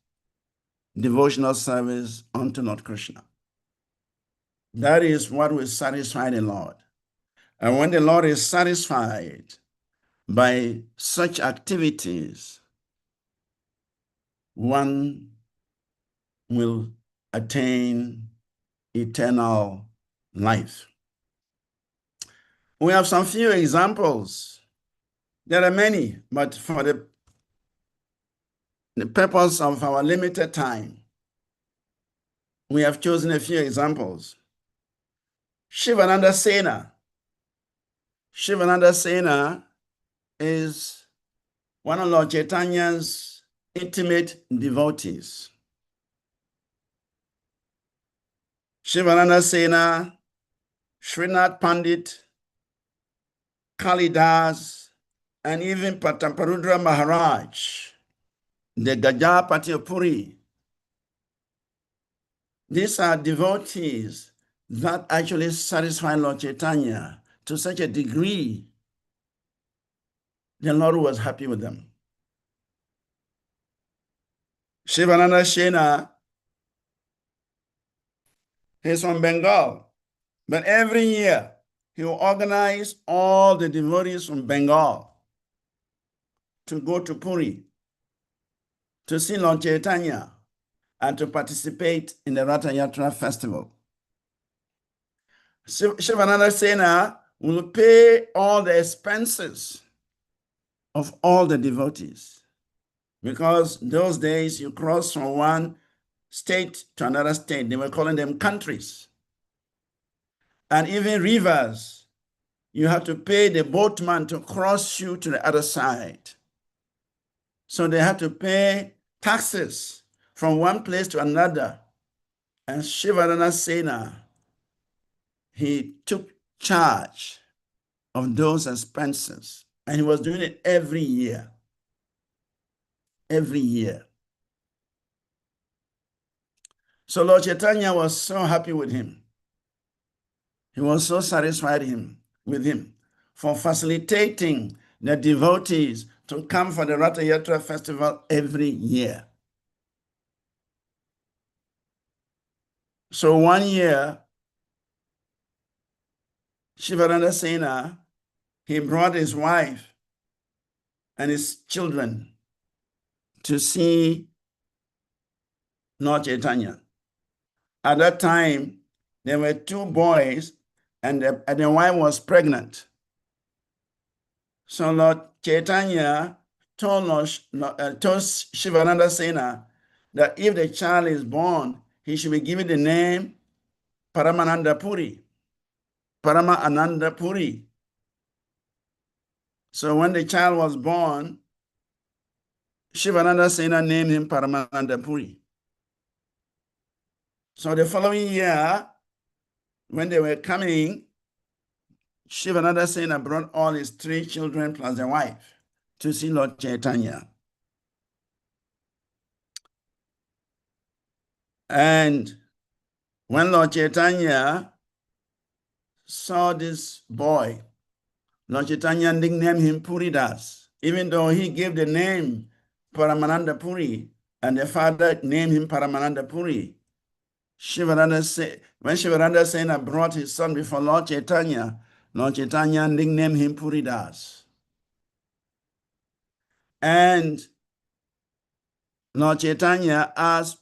devotional service unto Lord Krishna. That is what will satisfy the Lord. And when the Lord is satisfied by such activities, one will attain eternal life. We have some few examples. There are many, but for the purpose of our limited time, we have chosen a few examples. Shivananda Sena. Shivananda Sena is one of Lord Chaitanya's intimate devotees. Shivananda Sena, Srinath Pandit, Kalidas, and even Pataparudra Maharaj, the Gajapati of Puri. These are devotees that actually satisfy Lord Chaitanya to such a degree the Lord was happy with them. Shivananda Sena, he's from Bengal, but every year he will organize all the devotees from Bengal to go to Puri to see Lord Chaitanya and to participate in the Ratha Yatra festival. Shivananda Sena will pay all the expenses of all the devotees, because those days you cross from one state to another state. They were calling them countries. And even rivers, you have to pay the boatman to cross you to the other side. So they had to pay taxes from one place to another. And Shivananda Sena, he took charge of those expenses. And he was doing it every year. Every year. So Lord Chaitanya was so happy with him. He was so satisfied with him for facilitating the devotees to come for the Ratha Yatra festival every year. So one year, Shivananda Sena, he brought his wife and his children to see Lord Chaitanya. At that time, there were two boys, and the wife was pregnant. So Lord Chaitanya told Shivananda Sena that if the child is born, he should be given the name Paramananda Puri. Paramananda Puri. So when the child was born, Shivananda Sena named him Paramananda Puri. So the following year, when they were coming, Shivananda Sena brought all his 3 children plus the wife to see Lord Chaitanya. And when Lord Chaitanya saw this boy, Lord Chaitanya nicknamed him Puridas, even though he gave the name Paramananda Puri, and the father named him Paramananda Puri. When Shivananda Sena brought his son before Lord Chaitanya nicknamed him Puridas. And Lord Chaitanya asked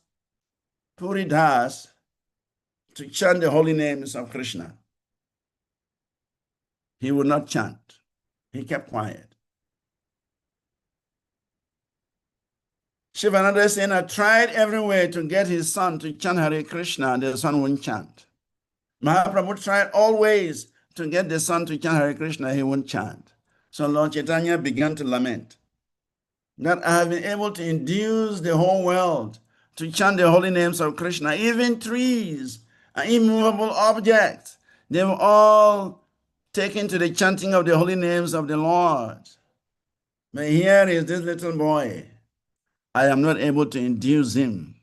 Puridas to chant the holy names of Krishna. He would not chant. He kept quiet. Shivananda Sena tried everywhere to get his son to chant Hare Krishna, and the son wouldn't chant. Mahaprabhu tried always to get the son to chant Hare Krishna, he wouldn't chant. So Lord Chaitanya began to lament that I have been able to induce the whole world to chant the holy names of Krishna, even trees and immovable objects. They were all taken to the chanting of the holy names of the Lord. But here is this little boy. I am not able to induce him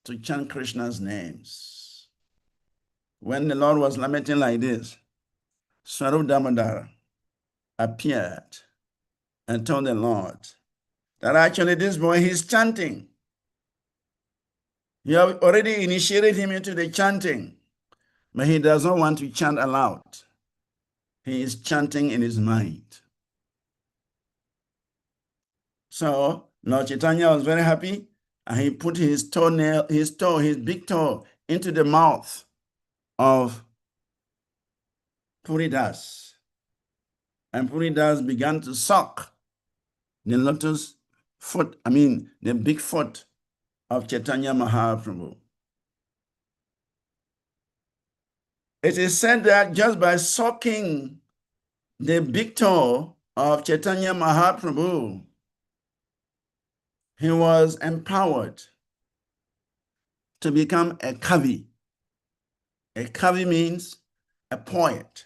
to chant Krishna's names. When the Lord was lamenting like this, Swarup Damodara, appeared and told the Lord that actually this boy, he's chanting. You have already initiated him into the chanting, but he does not want to chant aloud. He is chanting in his mind. So Lord Chaitanya was very happy, and he put his big toe into the mouth of Puridas. And Puridas began to suck the the big foot of Chaitanya Mahaprabhu. It is said that just by sucking the big toe of Chaitanya Mahaprabhu, he was empowered to become a kavi. A kavi means a poet.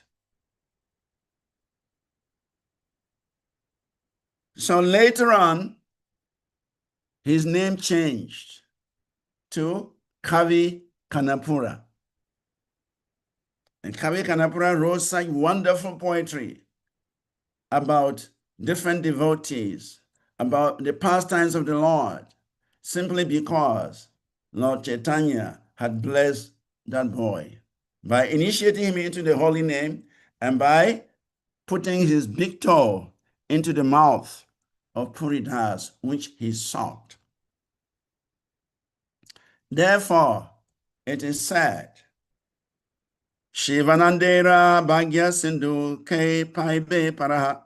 So later on, his name changed to Kavi Kanapura. And Kavi Kanapura wrote such wonderful poetry about different devotees, about the pastimes of the Lord, simply because Lord Chaitanya had blessed that boy by initiating him into the holy name and by putting his big toe into the mouth of Puridas, which he sucked. Therefore, it is said, Shivanandera Bhagya Sindhu Ke Paibe Paraha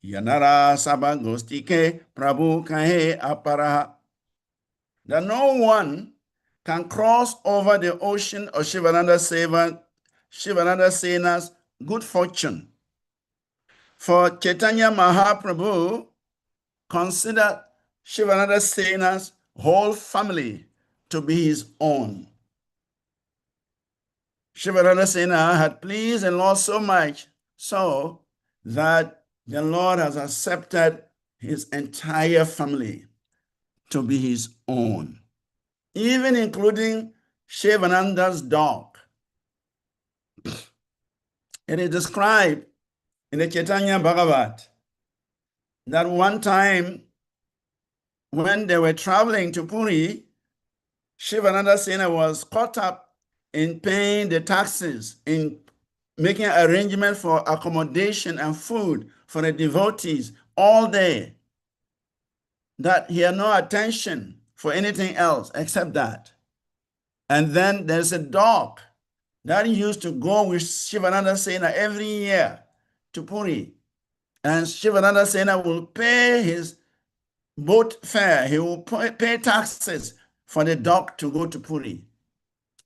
Yanara Sabagosti Ke Prabhu Kahe Aparaha, that no one can cross over the ocean of Shivananda Sena's good fortune. For Chaitanya Mahaprabhu considered Shivananda Sena's whole family to be his own. Shivananda Sena had pleased the Lord so much so that the Lord has accepted his entire family to be his own, even including Shivananda's dog. It is described in the Chaitanya Bhagavat that one time when they were traveling to Puri, Shivananda Sena was caught up in paying the taxes, in making arrangement for accommodation and food for the devotees all day, that he had no attention for anything else except that. And then there's a dog that used to go with Shivananda Sena every year to Puri. And Shivananda Sena will pay his boat fare. He will pay taxes for the dog to go to Puri.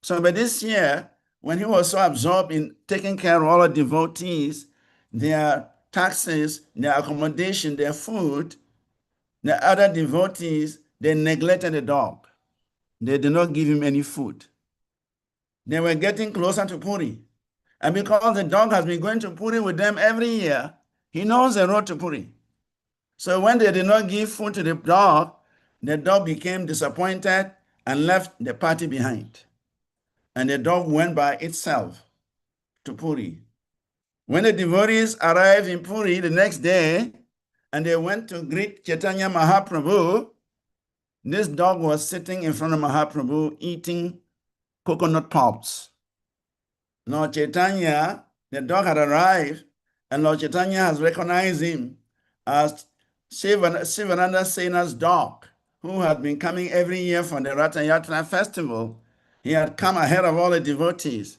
So by this year, when he was so absorbed in taking care of all the devotees, their taxes, their accommodation, their food, the other devotees, they neglected the dog. They did not give him any food. They were getting closer to Puri. And because the dog has been going to Puri with them every year, he knows the road to Puri. So when they did not give food to the dog became disappointed and left the party behind. And the dog went by itself to Puri. When the devotees arrived in Puri the next day, and they went to greet Chaitanya Mahaprabhu, this dog was sitting in front of Mahaprabhu eating coconut pulps. Lord Chaitanya, the dog had arrived, and Lord Chaitanya has recognized him as Sivananda Sena's dog, who had been coming every year for the Ratha Yatra festival. He had come ahead of all the devotees,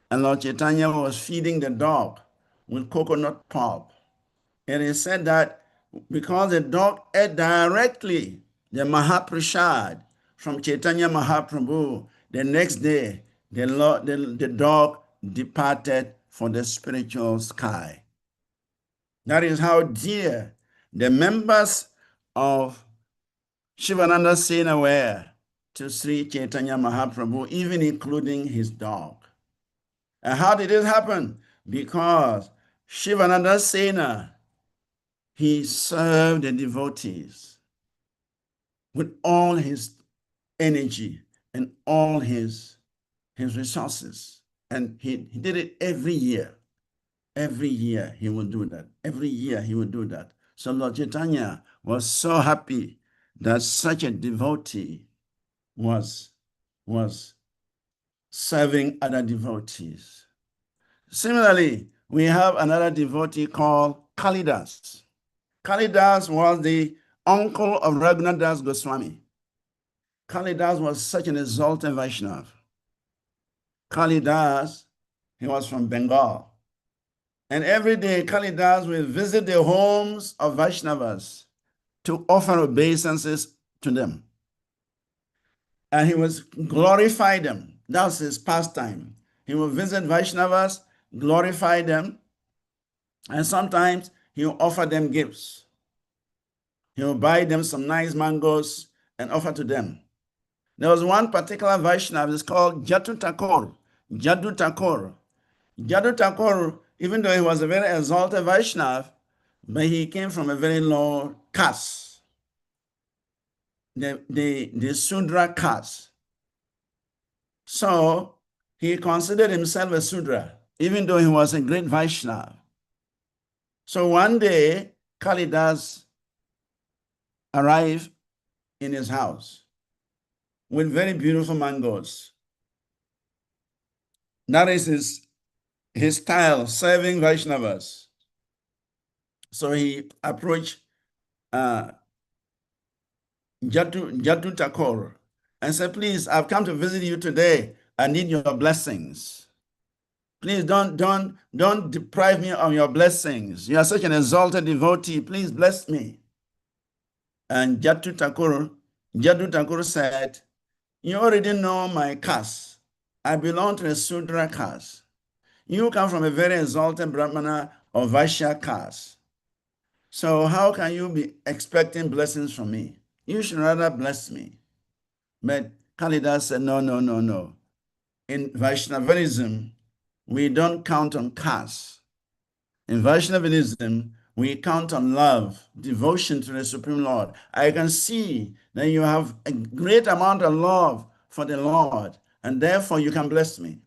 and Lord Chaitanya was feeding the dog with coconut pulp. It is said that because the dog ate directly the Mahaprasad from Chaitanya Mahaprabhu, the next day the dog departed for the spiritual sky. That is how dear the members of Shivananda Sena were to Sri Chaitanya Mahaprabhu, even including his dog. And how did it happen? Because Shivananda Sena, he served the devotees with all his energy and all his resources. And he did it every year. Every year he would do that. Every year he would do that. So Lord Chaitanya was so happy that such a devotee was serving other devotees. Similarly, we have another devotee called Kalidas. Kalidas was the uncle of Raghunath Das Goswami. Kalidas was such an exalted Vaishnava. Kalidas, he was from Bengal. And every day Kalidas will visit the homes of Vaishnavas to offer obeisances to them. And he was glorify them. That's his pastime. He will visit Vaishnavas, glorify them, and sometimes he will offer them gifts. He will buy them some nice mangoes and offer to them. There was one particular Vaishnava, it's called Jatu Thakur. Jadu Thakur. Jadu Thakur, even though he was a very exalted Vaishnava, but he came from a very low caste, the Sudra caste. So he considered himself a Sudra, even though he was a great Vaishnava. So one day, Kalidas arrived in his house with very beautiful mangoes. That is his style, serving Vaishnavas. So he approached Jatu Thakur and said, please, I've come to visit you today. I need your blessings. Please don't deprive me of your blessings. You are such an exalted devotee. Please bless me. And Jatu Thakur said, you already know my caste. I belong to a Sudra caste. You come from a very exalted Brahmana or Vaishya caste. So how can you be expecting blessings from me? You should rather bless me. But Kalidas said, no. In Vaishnavism, we don't count on caste. In Vaishnavism, we count on love, devotion to the Supreme Lord. I can see that you have a great amount of love for the Lord, and therefore you can bless me.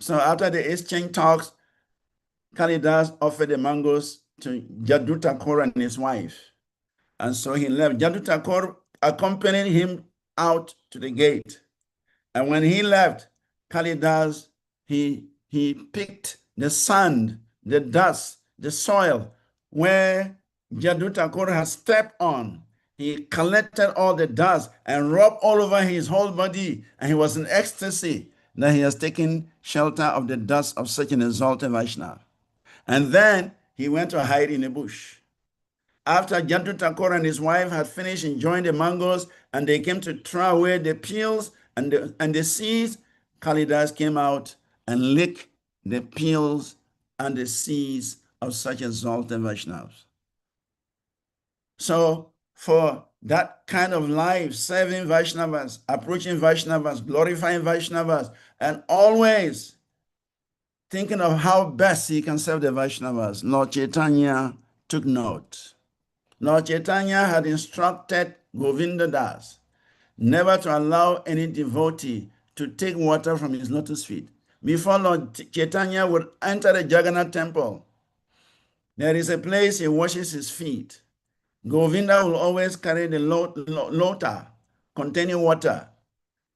So after the exchange talks, Kalidas offered the mangoes to Jadu Thakur and his wife. And so he left. Jadu Thakur accompanied him out to the gate. And when he left, Kalidas, he picked the sand, the dust, the soil where Jadu Thakur had stepped on. He collected all the dust and rubbed all over his whole body. And he was in ecstasy that he has taken shelter of the dust of such an exalted Vaishnava. And then he went to hide in a bush. After Jatu Thakur and his wife had finished enjoying the mangoes and they came to throw away the peels and the seeds, Kalidas came out and licked the peels and the seeds of such exalted Vaishnavas. So for that kind of life, serving Vaishnavas, approaching Vaishnavas, glorifying Vaishnavas, and always thinking of how best he can serve the Vaishnavas, Lord Chaitanya took note. Lord Chaitanya had instructed Govinda Das never to allow any devotee to take water from his lotus feet. Before Lord Chaitanya would enter the Jagannath temple, there is a place he washes his feet. Govinda will always carry the lota containing water,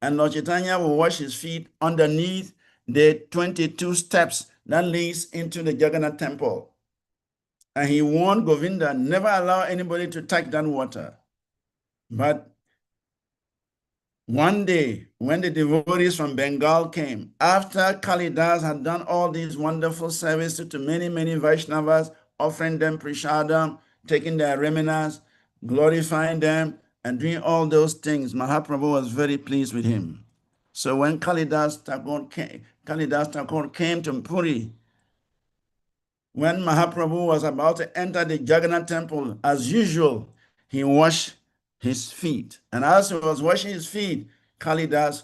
and Lord Chaitanya will wash his feet underneath the 22 steps that leads into the Jagannath temple. And he warned Govinda, never allow anybody to touch that water. But one day, when the devotees from Bengal came, after Kalidas had done all these wonderful services to many, many Vaishnavas, offering them prashadam, taking their reminas, glorifying them, and doing all those things, Mahaprabhu was very pleased with him. So when Kalidas Thakur came to Puri, when Mahaprabhu was about to enter the Jagannath temple, as usual, he washed his feet. And as he was washing his feet, Kalidas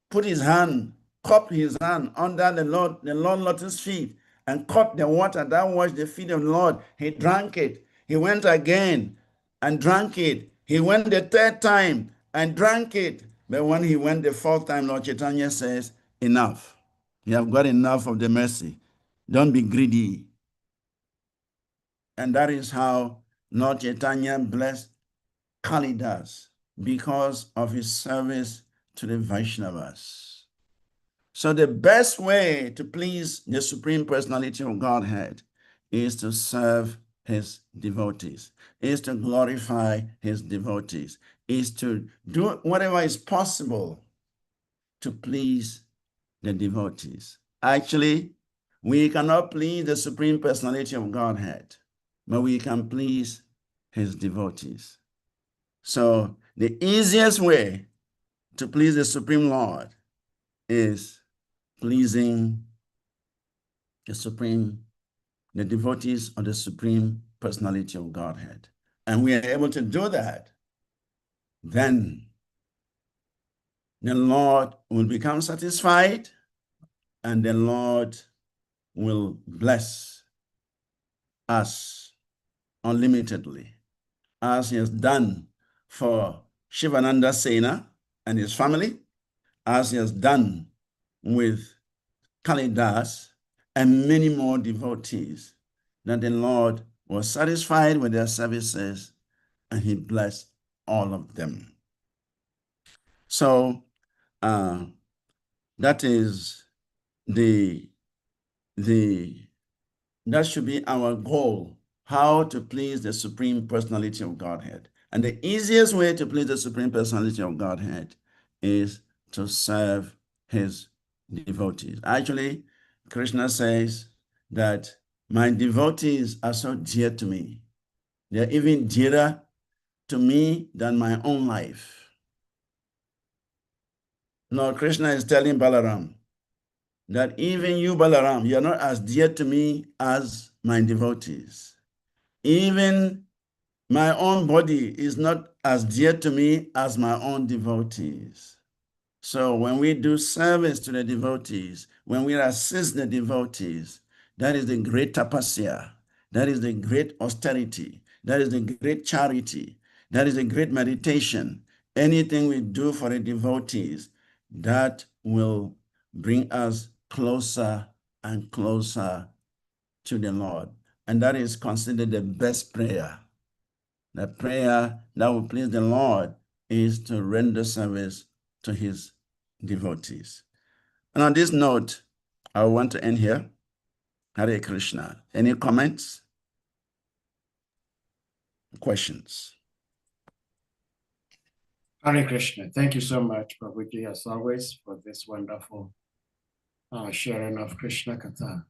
put his hand, cupped his hand under the Lord Lotus feet and caught the water that washed the feet of the Lord. He drank it. He went again and drank it. He went the third time and drank it. But when he went the fourth time, Lord Chaitanya says, enough. You have got enough of the mercy. Don't be greedy. And that is how Lord Chaitanya blessed Kalidas because of his service to the Vaishnavas. So the best way to please the Supreme Personality of Godhead is to serve his devotees, is to glorify his devotees, is to do whatever is possible to please the devotees. Actually, we cannot please the Supreme Personality of Godhead, but we can please his devotees. So the easiest way to please the Supreme Lord is pleasing the devotees of the Supreme Personality of Godhead. And we are able to do that, then the Lord will become satisfied and the Lord will bless us unlimitedly, as he has done for Shivananda Sena and his family, as he has done with Kalidas and many more devotees, that the Lord was satisfied with their services and he blessed all of them. So that is that should be our goal, how to please the Supreme Personality of Godhead. And the easiest way to please the Supreme Personality of Godhead is to serve his devotees. Actually, Krishna says that my devotees are so dear to me. They're even dearer to me than my own life. Lord Krishna is telling Balaram that even you, Balaram, you're not as dear to me as my devotees. Even my own body is not as dear to me as my own devotees. So when we do service to the devotees, when we assist the devotees, that is the great tapasya, that is the great austerity, that is the great charity, that is the great meditation. Anything we do for the devotees, that will bring us closer and closer to the Lord. And that is considered the best prayer. The prayer that will please the Lord is to render service to his devotees. And on this note, I want to end here. Hare Krishna. Any comments? Questions? Hare Krishna. Thank you so much, Prabhuji, as always, for this wonderful sharing of Krishna Katha.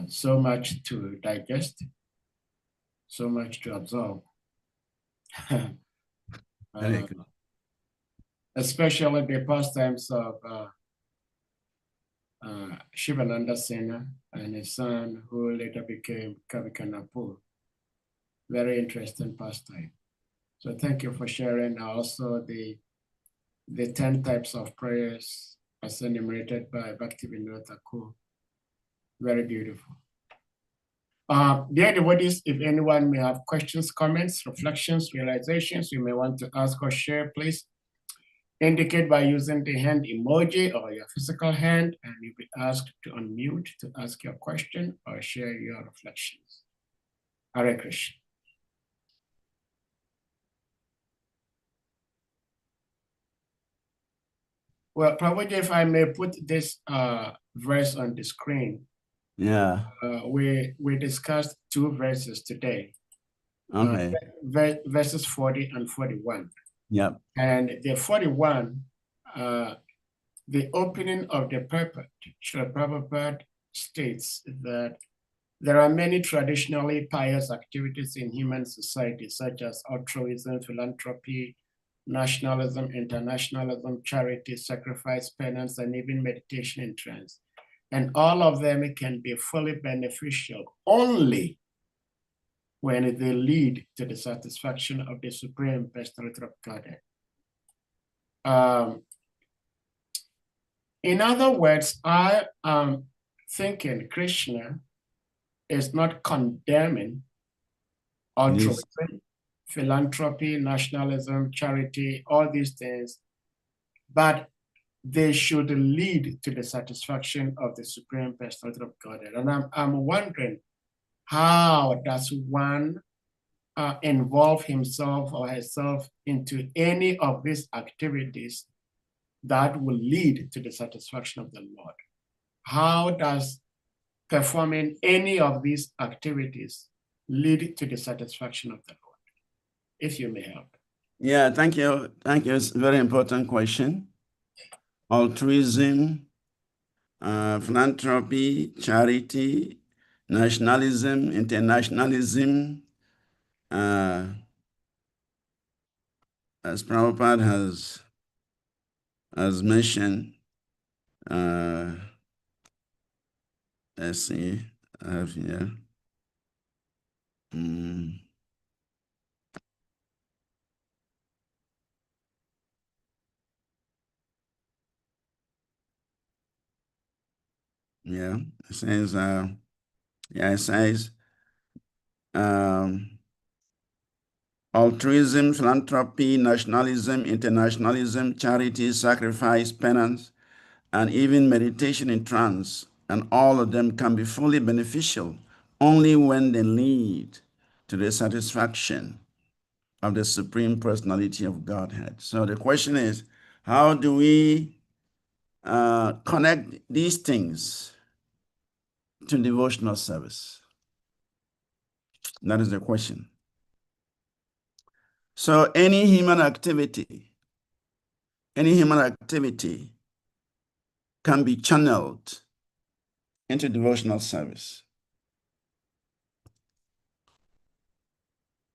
So much to digest, so much to absorb. Especially the pastimes of Shivananda Sena and his son, who later became Kavikanapur. Very interesting pastime. So thank you for sharing also the 10 types of prayers as enumerated by Bhaktivinoda Thakur. Very beautiful. Dear devotees, if anyone may have questions, comments, reflections, realizations you may want to ask or share, please indicate by using the hand emoji or your physical hand, and you'll be asked to unmute to ask your question or share your reflections. Hare Krishna. Well, Prabhuji, if I may put this verse on the screen. Yeah. We discussed 2 verses today. Okay. Verses 40 and 41. Yep. And the 41, the opening of the purport, Srila Prabhupada states that there are many traditionally pious activities in human society, such as altruism, philanthropy, nationalism, internationalism, charity, sacrifice, penance, and even meditation in trance. And all of them can be fully beneficial only when they lead to the satisfaction of the Supreme Personality of Godhead. In other words, I am thinking Krishna is not condemning altruism, philanthropy, nationalism, charity, all these things, but they should lead to the satisfaction of the Supreme Personality of Godhead. And I'm wondering, how does one involve himself or herself into any of these activities that will lead to the satisfaction of the Lord? How does performing any of these activities lead to the satisfaction of the Lord? If you may help. Yeah, thank you. Thank you. It's a very important question. Altruism, philanthropy, charity, nationalism, internationalism, as Prabhupada has mentioned, let's see, I have here. Yeah, it says, it says, altruism, philanthropy, nationalism, internationalism, charity, sacrifice, penance, and even meditation in trance, and all of them can be fully beneficial only when they lead to the satisfaction of the Supreme Personality of Godhead. So the question is, how do we connect these things to devotional service? That is the question. So any human activity can be channeled into devotional service.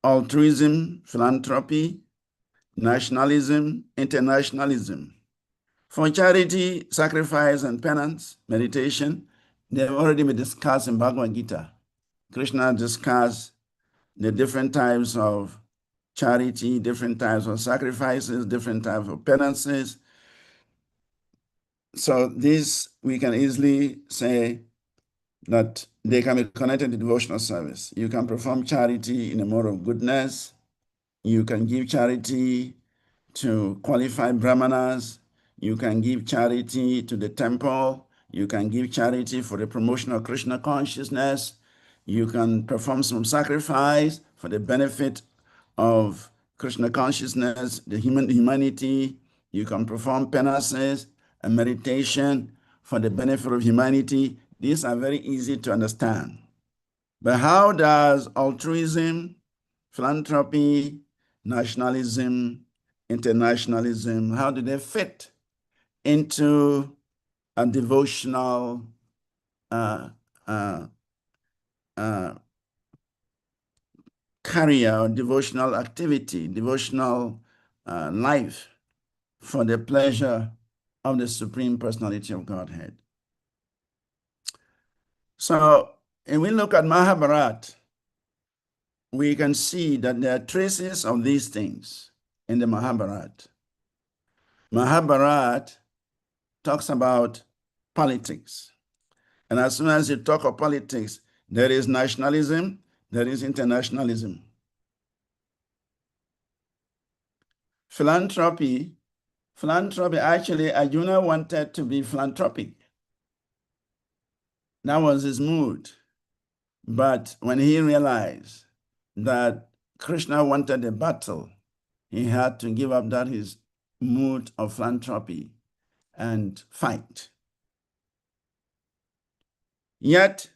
Altruism, philanthropy, nationalism, internationalism. For charity, sacrifice, and penance, meditation, they have already been discussed in Bhagavad Gita. Krishna discussed the different types of charity, different types of sacrifices, different types of penances. So this, we can easily say that they can be connected to devotional service. You can perform charity in a mode of goodness. You can give charity to qualified brahmanas. You can give charity to the temple. You can give charity for the promotion of Krishna consciousness. You can perform some sacrifice for the benefit of Krishna consciousness, the humanity. You can perform penances and meditation for the benefit of humanity. These are very easy to understand. But how does altruism, philanthropy, nationalism, internationalism, how do they fit into a devotional career or devotional activity, devotional life for the pleasure of the Supreme Personality of Godhead? So, if we look at Mahabharata, we can see that there are traces of these things in the Mahabharata. Mahabharata talks about politics. And as soon as you talk of politics, there is nationalism, there is internationalism. Philanthropy, actually, Arjuna wanted to be philanthropic. That was his mood. But when he realized that Krishna wanted a battle, he had to give up that his mood of philanthropy and fight. Yet,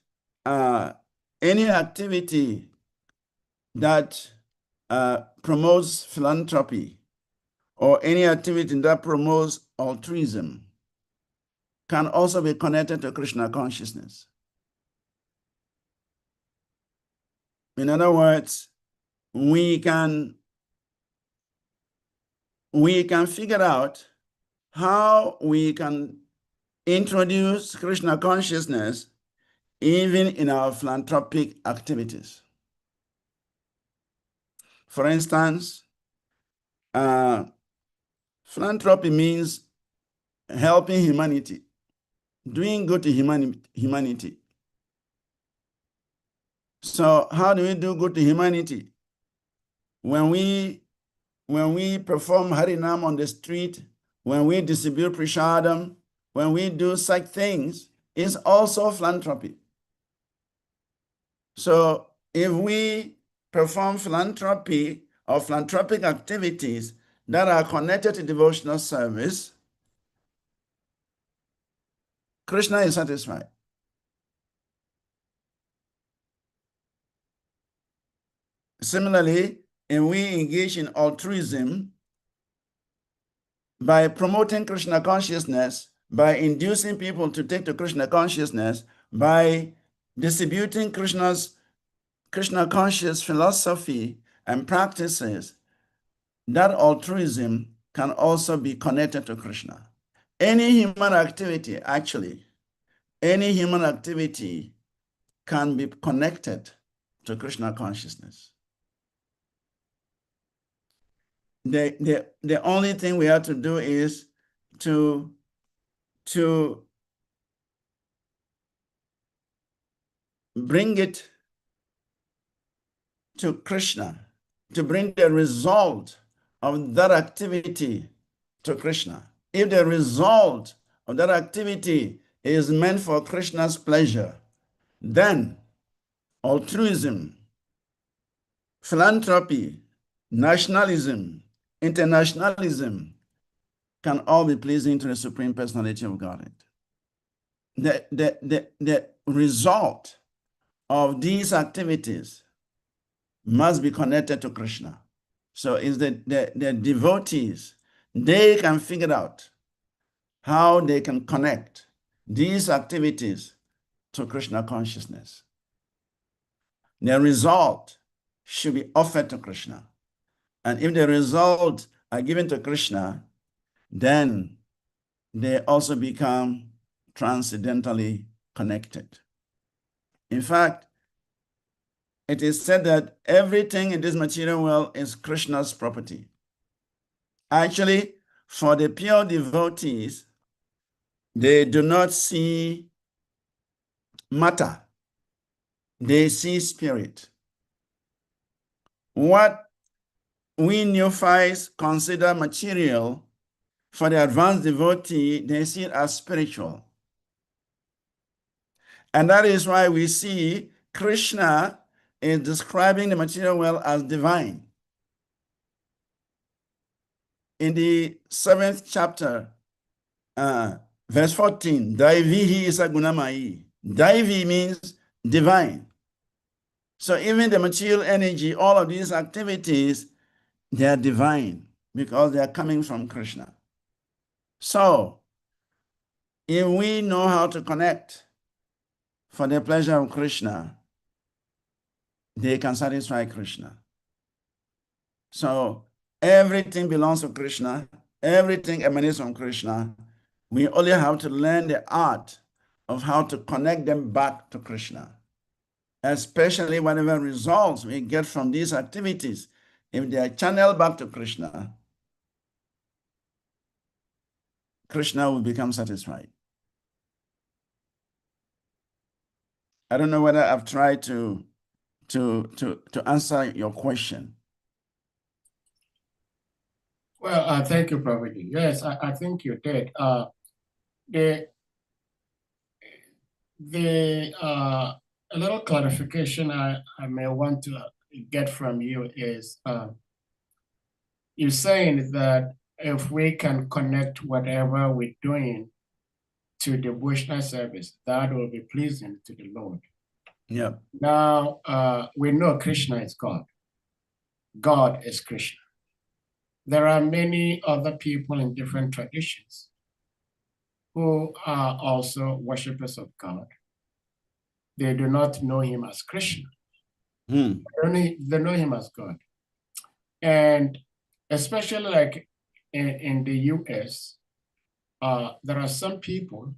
any activity that promotes philanthropy or any activity that promotes altruism can also be connected to Krishna consciousness. In other words, we can figure out how we can introduce Krishna consciousness even in our philanthropic activities. For instance, philanthropy means helping humanity, doing good to humanity. So how do we do good to humanity? When we perform Harinam on the street, when we distribute prashadam, when we do such things, is also philanthropy. So if we perform philanthropy or philanthropic activities that are connected to devotional service, Krishna is satisfied. Similarly, if we engage in altruism by promoting Krishna consciousness, by inducing people to take to Krishna consciousness, by distributing Krishna conscious philosophy and practices, that altruism can also be connected to Krishna. Any human activity, actually, any human activity can be connected to Krishna consciousness. The only thing we have to do is to bring it to Krishna, to bring the result of that activity to Krishna. If the result of that activity is meant for Krishna's pleasure, then altruism, philanthropy, nationalism, internationalism can all be pleasing to the Supreme Personality of Godhead. The result of these activities must be connected to Krishna. So it's the devotees, they can figure out how they can connect these activities to Krishna consciousness. The result should be offered to Krishna. And if the results are given to Krishna, then they also become transcendentally connected. In fact, it is said that everything in this material world is Krishna's property. Actually, for the pure devotees, they do not see matter. They see spirit. What we neophytes consider material, for the advanced devotee, they see it as spiritual. And that is why we see Krishna is describing the material world as divine. In the 7th chapter, verse 14, Daivihi isa gunamai. Daivi means divine. So even the material energy, all of these activities, they are divine because they are coming from Krishna. So if we know how to connect for the pleasure of Krishna, they can satisfy Krishna. So everything belongs to Krishna. Everything emanates from Krishna. We only have to learn the art of how to connect them back to Krishna, especially whatever results we get from these activities. If they are channeled back to Krishna, Krishna will become satisfied. I don't know whether I've tried to answer your question. Well, thank you, Prabhuji. Yes, I think you did. A little clarification I may want to get from you is you're saying that if we can connect whatever we're doing to devotional service, that will be pleasing to the Lord. Yeah. Now, we know Krishna is God. God is Krishna. There are many other people in different traditions who are also worshippers of God. They do not know him as Krishna. They know him as God. And especially like in the US, there are some people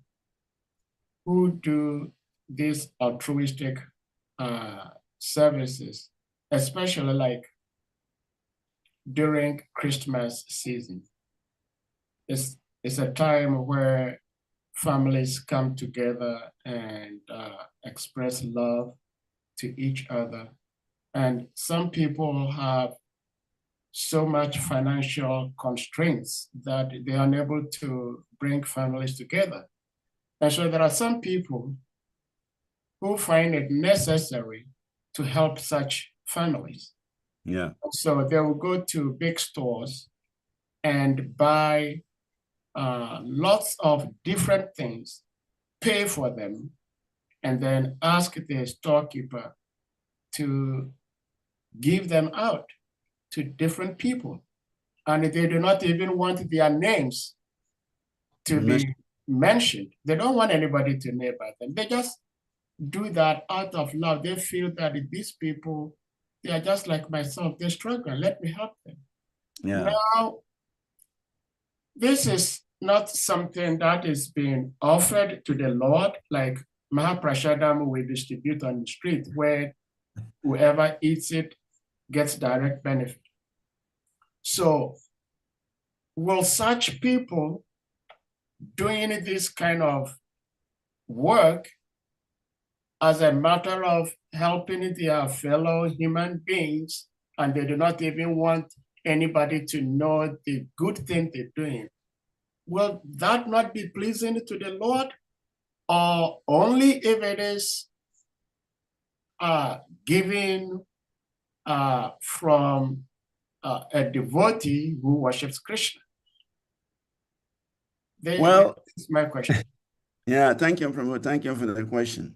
who do these altruistic services, especially like during Christmas season. It's a time where families come together and express love to each other. And some people have so much financial constraints that they are unable to bring families together. And so there are some people who find it necessary to help such families. Yeah. So they will go to big stores and buy lots of different things, pay for them, and then ask the storekeeper to give them out to different people. And they do not even want their names to be mentioned. They don't want anybody to know about them. They just do that out of love. They feel that these people, they are just like myself. They struggle. Let me help them. Yeah. Now, this is not something that is being offered to the Lord, like Mahaprashadam we distribute on the street, where whoever eats it gets direct benefit. So will such people doing this kind of work as a matter of helping their fellow human beings, and they do not even want anybody to know the good thing they're doing, will that not be pleasing to the Lord? Or only if it is given from a devotee who worships Krishna? Well, That's my question. yeah, thank you, Prabhu. Thank you for the question.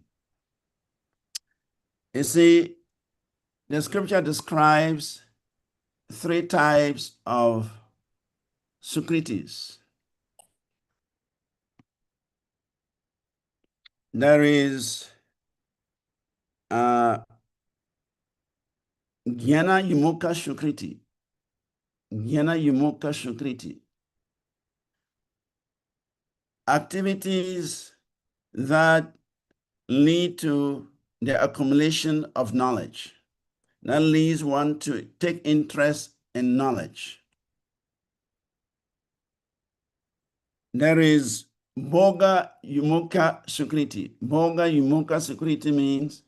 You see, the scripture describes 3 types of Sukritis. There is Jnana Yumukha Sukriti. Jnana Yumukha Sukriti. Activities that lead to the accumulation of knowledge. That leads one to take interest in knowledge. There is Bhoga Yumukha Sukriti. Bhoga Yumukha Sukriti means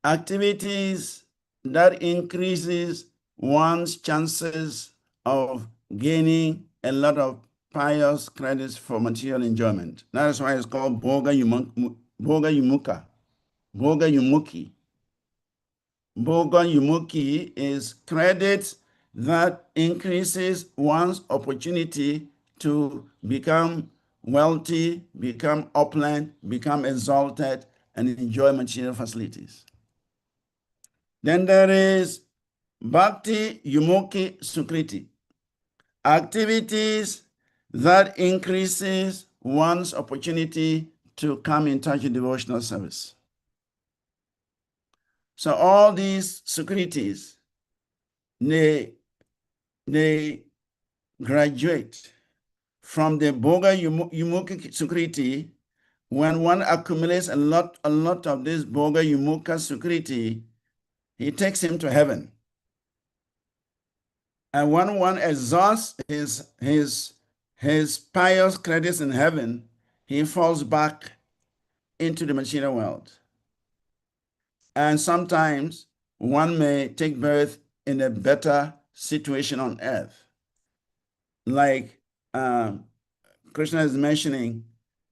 activities that increases one's chances of gaining a lot of pious credits for material enjoyment. That's why it's called Bhoga Yumukha. Bhoga Yumukhi. Bhoga Yumukhi is credit that increases one's opportunity to become wealthy, become opulent, become exalted, and enjoy material facilities. Then there is Bhakti Yumukhi Sukriti, activities that increases one's opportunity to come in touch with devotional service. So all these Sukritis, they graduate from the Bhoga Yumukha Sukriti. When one accumulates a lot of this Bhoga Yumukha Sukriti, he takes him to heaven. And when one exhausts his pious credits in heaven, he falls back into the material world. And sometimes one may take birth in a better situation on earth. Like Krishna is mentioning,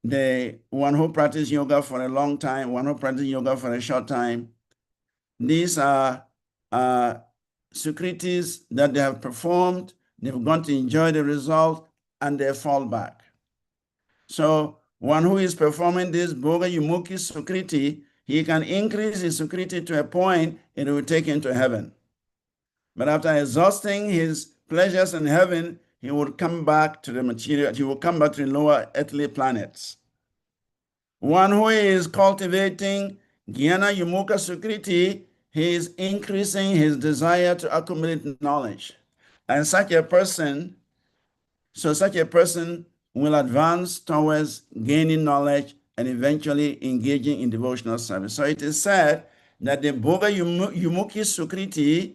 the one who practices yoga for a long time, one who practices yoga for a short time. These are Sukritis that they have performed, they've gone to enjoy the result, and they fall back. So one who is performing this Bhoga Yumukhi Sukriti, he can increase his Sukriti to a point it will take him to heaven. But after exhausting his pleasures in heaven, he will come back to the material, he will come back to the lower earthly planets. One who is cultivating Jnana Yumukha Sukriti, he is increasing his desire to accumulate knowledge. And such a person will advance towards gaining knowledge and eventually engaging in devotional service. So it is said that the Bhoga Yumukhi Sukriti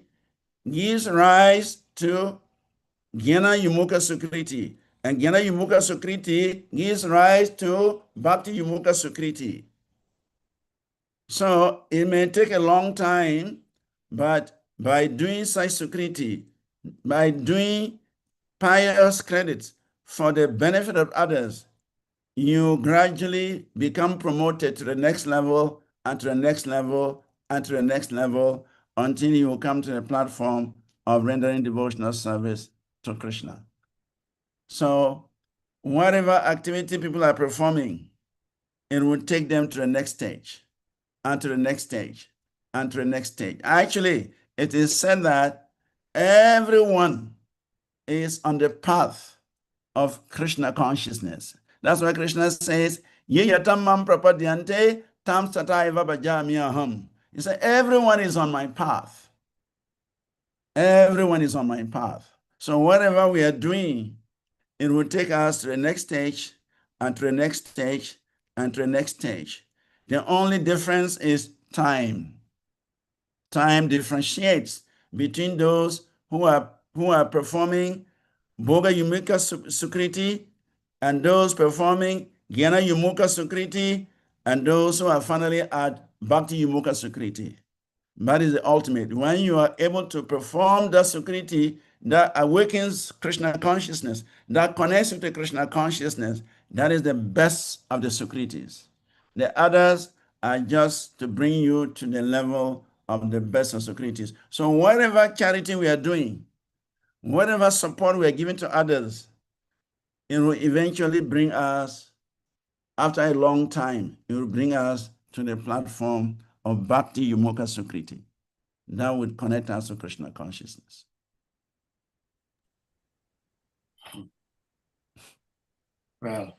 gives rise to Jnana Yumukha Sukriti. And Jnana Yumukha Sukriti gives rise to Bhakti Yumukha Sukriti. So it may take a long time, but by doing such Sukriti, by doing pious credits for the benefit of others, you gradually become promoted to the next level and to the next level and to the next level until you come to the platform of rendering devotional service to Krishna. So whatever activity people are performing, it will take them to the next stage and to the next stage and to the next stage. Actually, it is said that everyone is on the path of Krishna consciousness. That's why Krishna says, Ye yatamam prapadyante tam sataiva bhajamyaham. He said, everyone is on my path. Everyone is on my path. So whatever we are doing, it will take us to the next stage and to the next stage and to the next stage. The only difference is time. Time differentiates between those who are performing Bhoga Yumika Sukriti and those performing Jnana Yumika Sukriti and those who are finally at Bhakti Yumika Sukriti. That is the ultimate. When you are able to perform that Sukriti, that awakens Krishna consciousness, that connects you to Krishna consciousness, that is the best of the Sukritis. The others are just to bring you to the level of the best of Sukritis. So whatever charity we are doing, whatever support we are giving to others, it will eventually bring us, after a long time, it will bring us to the platform of Bhakti Yumika Sukriti. That would connect us to Krishna consciousness. Well,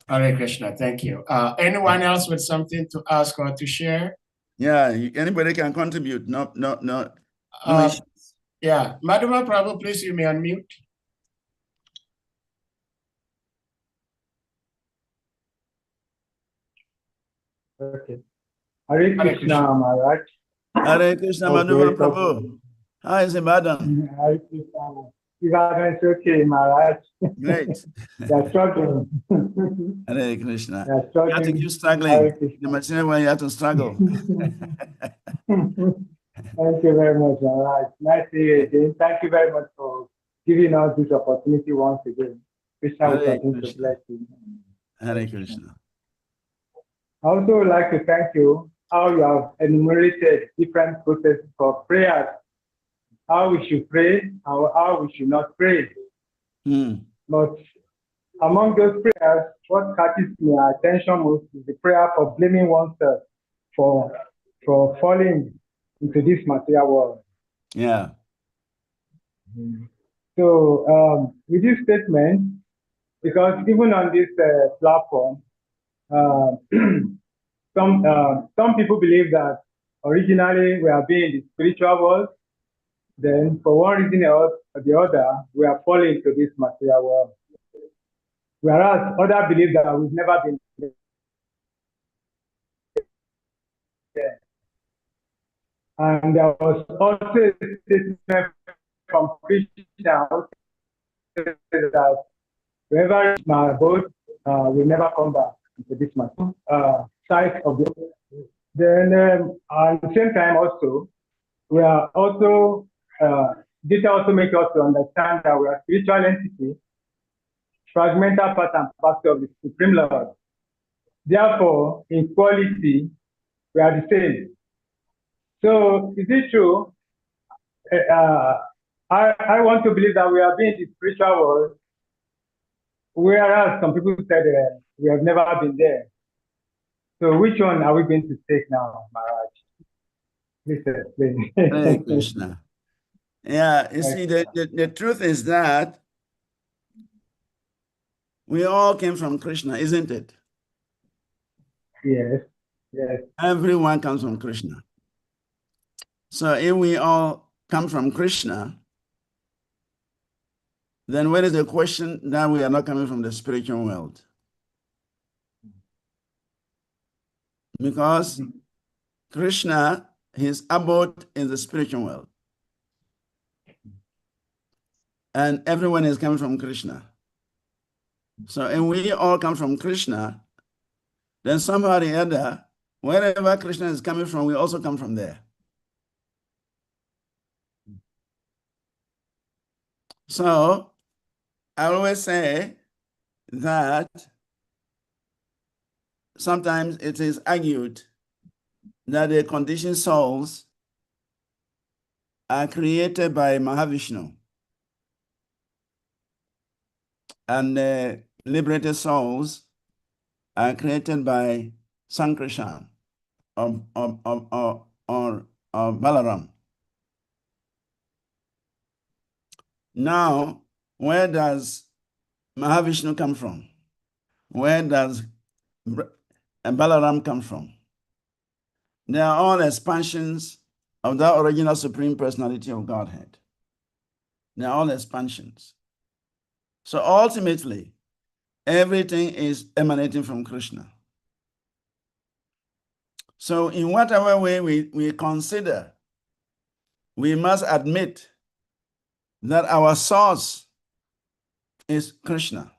Hare Krishna, thank you. Anyone else with something to ask or to share? Yeah, anybody can contribute. No issues. Yeah, Madhuma Prabhu, please, you may unmute. Okay. Hare Krishna, Maharaj. Hare Krishna, Madhuma Prabhu. How is Ibadan? Hare Krishna. Ibadan is okay, Maharaj. Great. They're struggling. Hare Krishna. They're You have to struggling. keep struggling. Hare The Krishna. material where you have to struggle. Thank you very much, Maharaj. Nice to hear you again. Thank you very much for giving us this opportunity once again. Krishna will Hare continue to Krishna. bless you. Hare Krishna. I also would like to thank you how you have enumerated different processes for prayers, how we should pray, how we should not pray. But among those prayers, what catches my attention most is the prayer for blaming oneself for falling into this material world. Yeah. So with this statement, because even on this platform, some people believe that originally we are being in the spiritual world, then for one reason or the other, we are falling into this material world. Whereas others believe that we've never been there. And there was also a statement from Krishna that wherever my abode will never come back into this side of the. Then at the same time also, we are also this also makes us to understand that we are spiritual entity, fragmental part and parcel of the Supreme Lord. Therefore, in quality, we are the same. So is it true? I want to believe that we are being in the spiritual world, whereas some people said we have never been there. So which one are we going to take now, Maharaj? Please explain. Hare Krishna. Yeah, you see, the truth is that we all came from Krishna, isn't it? Yes, yes. Everyone comes from Krishna. So if we all come from Krishna, then where is the question that we are not coming from the spiritual world? Because Krishna, his abode in the spiritual world. And everyone is coming from Krishna. So if we all come from Krishna, then somehow or the other, wherever Krishna is coming from, we also come from there. So I always say that sometimes it is argued that the conditioned souls are created by Mahavishnu, and the liberated souls are created by Sankarshan or Balaram. Now, where does Mahavishnu come from? Where does Balaram come from? They are all expansions of that original Supreme Personality of Godhead. They are all expansions. So ultimately, everything is emanating from Krishna. So in whatever way we consider, we must admit that our source is Krishna.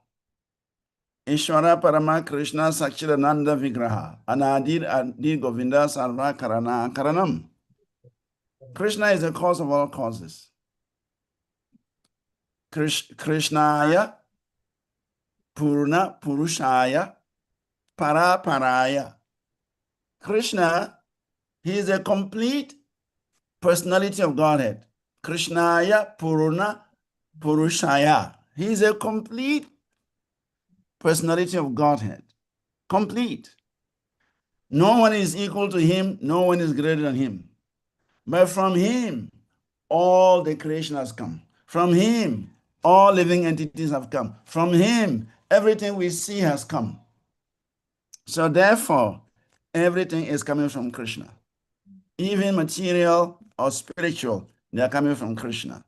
Ishvara Parama Krishna Sachidananda Vigraha Anadir Adi Govinda Sarva Karana Karanam. Krishna is the cause of all causes. Krishnaya Purna Purushaya Para Paraya. Krishna, he is a complete personality of Godhead. Krishnaya Purna Purushaya. He is a complete personality of Godhead. Complete. No one is equal to him, no one is greater than him. But from him, all the creation has come. From him, all living entities have come. From him, everything we see has come. So therefore, everything is coming from Krishna. Even material or spiritual, they are coming from Krishna.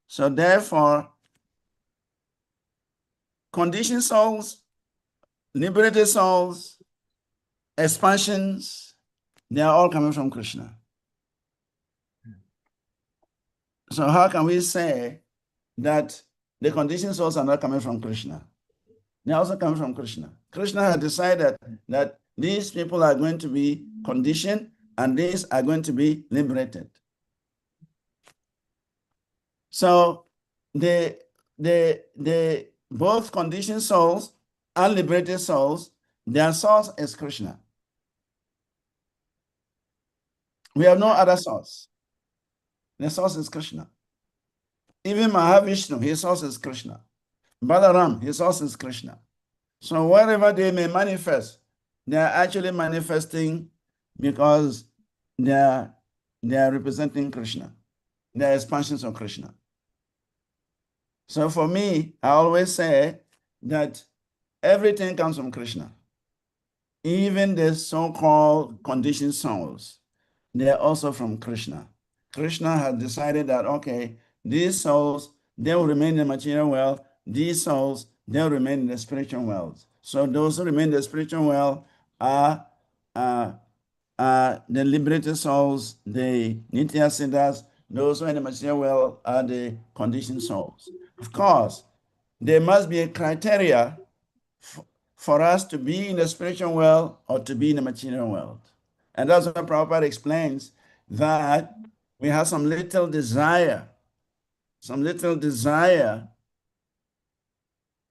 So therefore, conditioned souls, liberated souls, expansions, they are all coming from Krishna. So how can we say that the conditioned souls are not coming from Krishna? They are also coming from Krishna. Krishna had decided that these people are going to be conditioned and these are going to be liberated. So both conditioned souls and liberated souls, their source is Krishna. We have no other source. The source is Krishna. Even Mahavishnu, his source is Krishna. Balaram, his source is Krishna. So wherever they may manifest, they are actually manifesting because they are representing Krishna. They are expansions of Krishna. So for me, I always say that everything comes from Krishna. Even the so-called conditioned souls, they are also from Krishna. Krishna has decided that, okay, these souls, they will remain in the material world. These souls, they will remain in the spiritual world. So those who remain in the spiritual world are the liberated souls, the Nitya Siddhas. Those who are in the material world are the conditioned souls. Of course, there must be a criteria for us to be in the spiritual world or to be in the material world. And that's what Prabhupada explains, that we have some little desire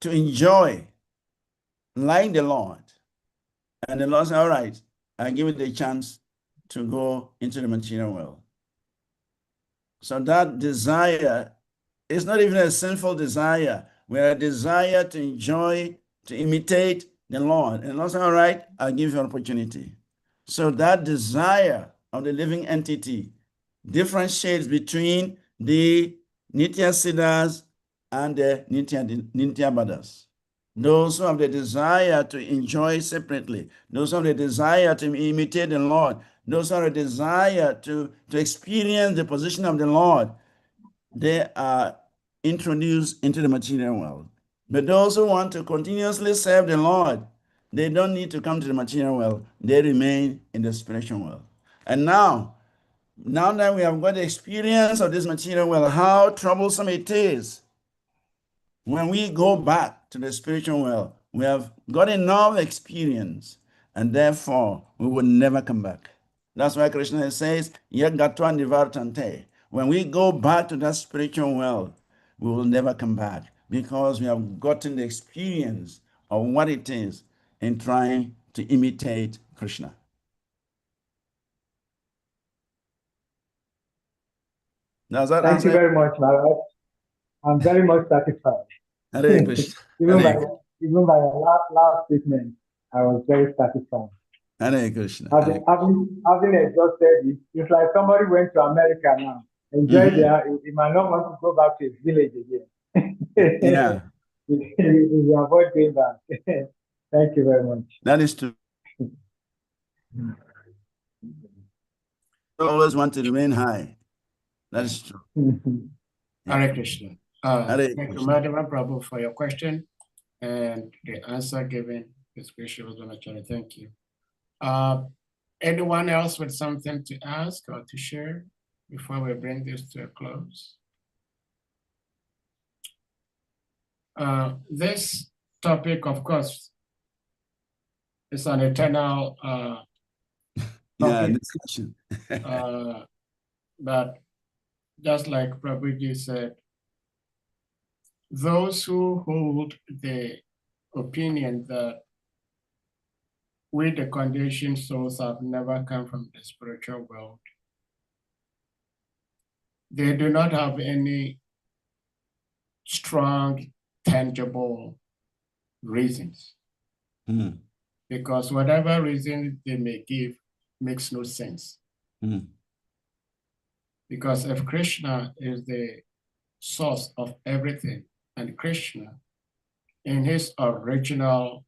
to enjoy like the Lord. And the Lord said, all right, I give you the chance to go into the material world. So that desire is not even a sinful desire. We are a desire to enjoy, to imitate the Lord. And the Lord said, all right, I'll give you an opportunity. So that desire of the living entity differentiates between the Nitya Siddhas and the Nitya Baddhas. Those who have the desire to enjoy separately, those who have the desire to imitate the Lord, those who have the desire to experience the position of the Lord, they are introduced into the material world. But those who want to continuously serve the Lord, they don't need to come to the material world. They remain in the spiritual world. And now that we have got the experience of this material world, how troublesome it is. When we go back to the spiritual world, we have got enough experience, and therefore we will never come back. That's why Krishna says, Yagatva Nivartante. When we go back to that spiritual world, we will never come back because we have gotten the experience of what it is in trying to imitate Krishna. Does that Thank you answer? very much, Maharaj. I'm very much satisfied. Hare Krishna. even by Hare, your last statement, I was very satisfied. Hare Krishna. Having exhausted it, it's like somebody went to America now, enjoyed there, he might not want to go back to his village again. Yeah, We avoid going back. Thank you very much. that is true. I always want to remain high. That is true. Hare Krishna. Hare Thank you, Krishna. Madhava Prabhu, for your question and the answer given. This question was actually thank you. Anyone else with something to ask or to share before we bring this to a close? This topic, of course, is an eternal Yeah, topic, discussion. but just like Prabhuji said, those who hold the opinion that we, the conditioned souls, have never come from the spiritual world, they do not have any strong, tangible reasons. Mm. Because whatever reason they may give makes no sense. Mm. Because if Krishna is the source of everything, and Krishna in his original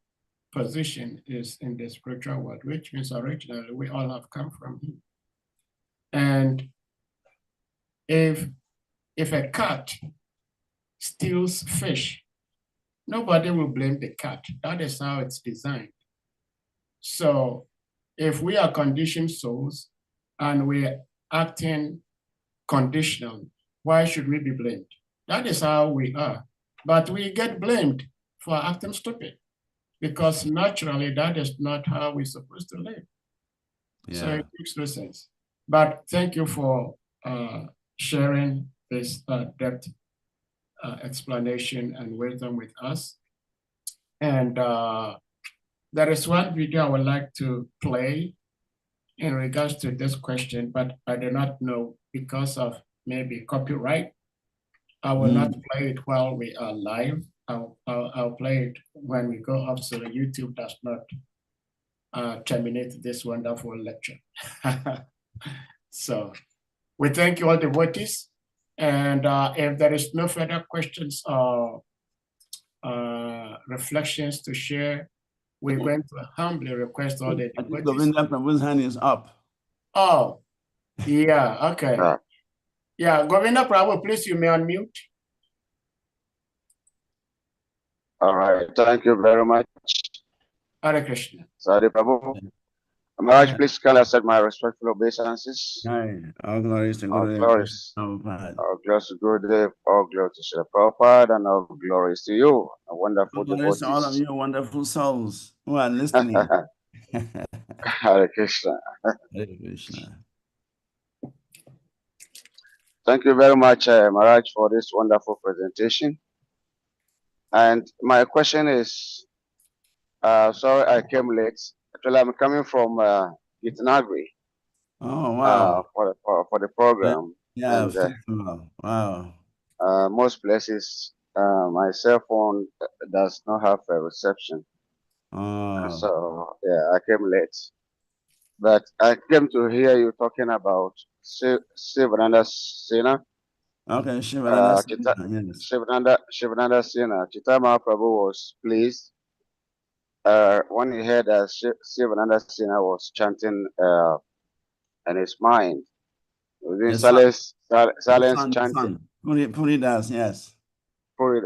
position is in the spiritual world, which means originally we all have come from him. And if a cat steals fish, nobody will blame the cat. That is how it's designed. So if we are conditioned souls and we're acting conditional, why should we be blamed? That is how we are. But we get blamed for acting stupid because naturally that is not how we're supposed to live. Yeah. So it makes no sense. But thank you for sharing this depth explanation and wisdom with us. And there is one video I would like to play in regards to this question, but I do not know because of maybe copyright. I will not play it while we are live. I'll play it when we go off so YouTube does not terminate this wonderful lecture. So we thank you all devotees. And if there is no further questions or reflections to share, we're going to humbly request all the devotees. Govinda Prabhu's hand is up. Oh, yeah, okay. Yeah, Govinda Prabhu, please, you may unmute. All right, thank you very much. Hare Krishna. Sorry, Prabhu. Maharaj, please can I accept my respectful obeisances? Aye. All glories to All Guru glories. Prabhupada. All glories to Gurudev, all glory to Srila Prabhupada, and all glories to you, a wonderful All glories to all of devotees. you wonderful souls who are listening. Hare Krishna. Hare Krishna. Thank you very much, Maharaj, for this wonderful presentation. And my question is, sorry I came late. Actually, I'm coming from Gitanagri Oh, wow. for the program. Yeah, And festival. Wow. most places, my cell phone does not have a reception. Oh. So, yeah, I came late. But I came to hear you talking about Sivananda Sena. Okay, Shivananda. Yes. Shivananda Sena. Chaitanya Mahaprabhu was pleased when he heard that Sivananda Sena was chanting in his mind. Within silence chanting. Puridas, yes.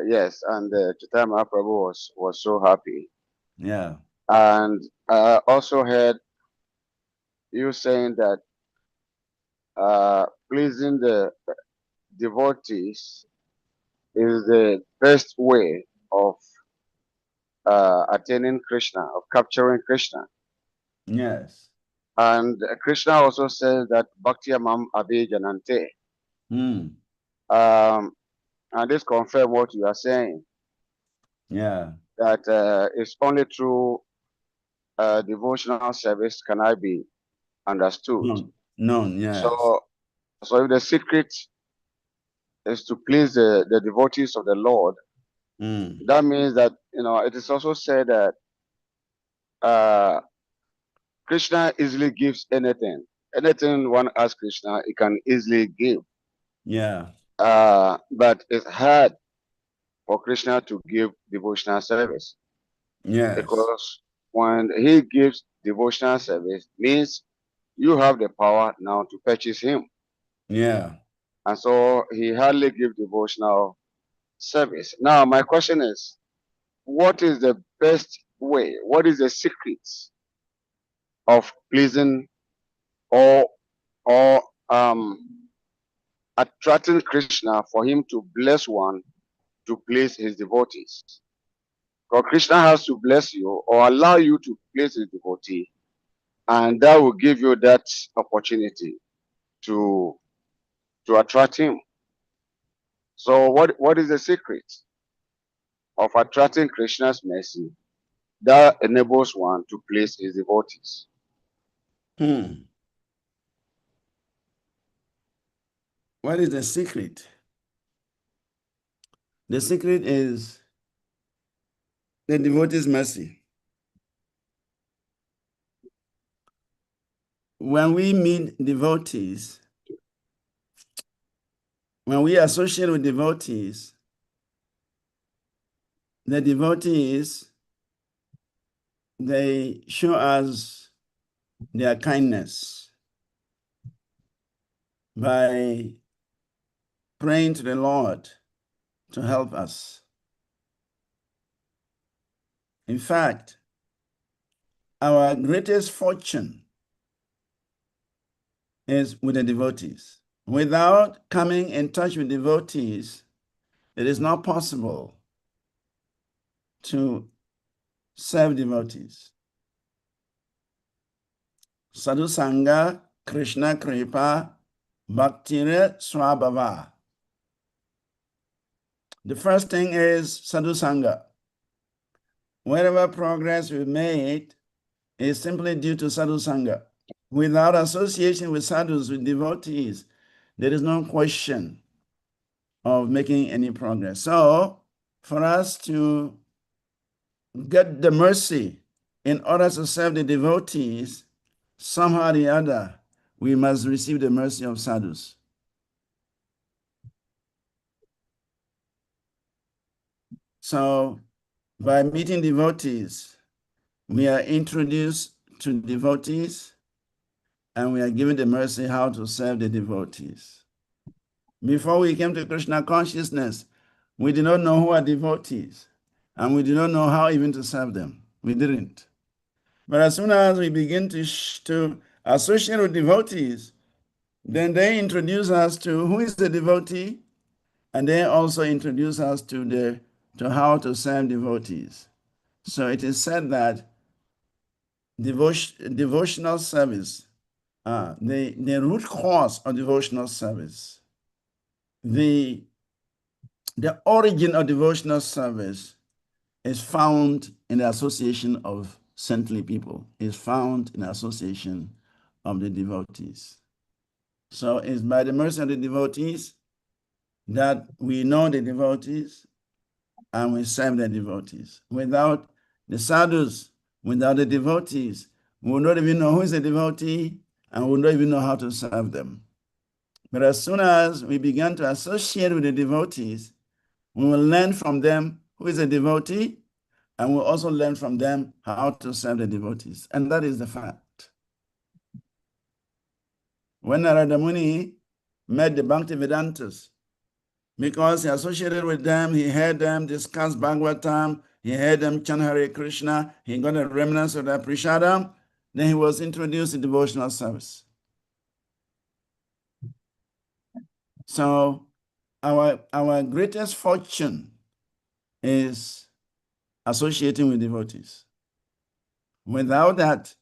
Yes, and Chaitanya Mahaprabhu was so happy. Yeah. And I also heard you saying that pleasing the devotees is the best way of attaining Krishna, of capturing Krishna. Yes. And Krishna also says that Bhakti Amam Abhijanante. Mm. And this confirms what you are saying, Yeah. that it's only through devotional service can I be understood. None, yes. So, so if the secret is to please the devotees of the Lord, that means that, it is also said that Krishna easily gives anything. Anything one asks Krishna, he can easily give. Yeah. But it's hard for Krishna to give devotional service, Yes. because when he gives devotional service, means you have the power now to purchase him. Yeah. And so he hardly gives devotional service. Now, my question is, what is the best way? What is the secret of pleasing or or attracting Krishna for him to bless one to please his devotees? Because Krishna has to bless you or allow you to please his devotee, and that will give you that opportunity to attract him. So what is the secret of attracting Krishna's mercy that enables one to please his devotees? What is the secret? The secret is the devotee's mercy. When we meet devotees, when we associate with devotees, the devotees, they show us their kindness by praying to the Lord to help us. In fact, our greatest fortune is with the devotees. Without coming in touch with devotees, it is not possible to serve devotees. Sadhu Sangha, Krishna Kripa, Bhaktire Swabhava. The first thing is Sadhu Sangha. Wherever progress we made is simply due to Sadhu Sangha. Without association with sadhus, with devotees, there is no question of making any progress. So, for us to get the mercy in order to serve the devotees, somehow or the other, we must receive the mercy of sadhus. So, by meeting devotees, we are introduced to devotees and we are given the mercy how to serve the devotees. Before we came to Krishna consciousness, we did not know who are devotees and we did not know how even to serve them. We didn't. But as soon as we begin to associate with devotees, then they introduce us to who is the devotee, and they also introduce us to how to serve devotees. So it is said that devotional service, the root cause of devotional service, the origin of devotional service is found in the association of saintly people, is found in the association of the devotees. So it's by the mercy of the devotees that we know the devotees and we serve the devotees. Without the sadhus, without the devotees, we will not even know who is a devotee and we will not even know how to serve them. But as soon as we begin to associate with the devotees, we will learn from them who is a devotee and we'll also learn from them how to serve the devotees. And that is the fact. When Narada Muni met the Bhaktivedantas, because he associated with them, he heard them discuss Bhagavatam, he heard them chant Hare Krishna, he got a remnants of that Prashadam, then he was introduced to devotional service. So our greatest fortune is associating with devotees. Without that,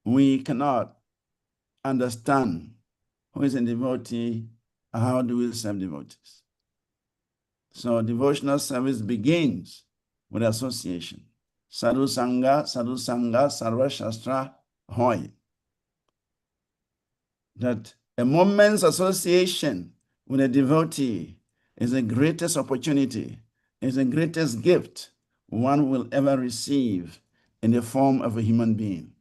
we cannot understand who is a devotee and how do we serve devotees. So devotional service begins with association. Sadhu Sangha, Sarva Shastra Hoy. That a moment's association with a devotee is the greatest opportunity, is the greatest gift one will ever receive in the form of a human being.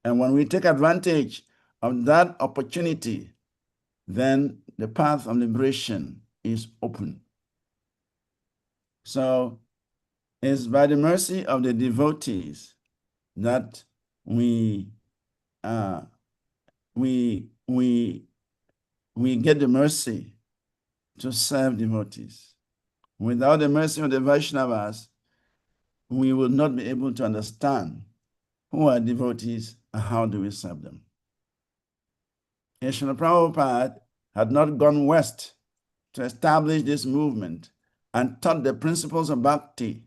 And when we take advantage of that opportunity, then the path of liberation is open. So it's by the mercy of the devotees that we get the mercy to serve devotees. Without the mercy of the Vaishnavas, we will not be able to understand who are devotees and how do we serve them. If Srila Prabhupada had not gone west to establish this movement and taught the principles of bhakti,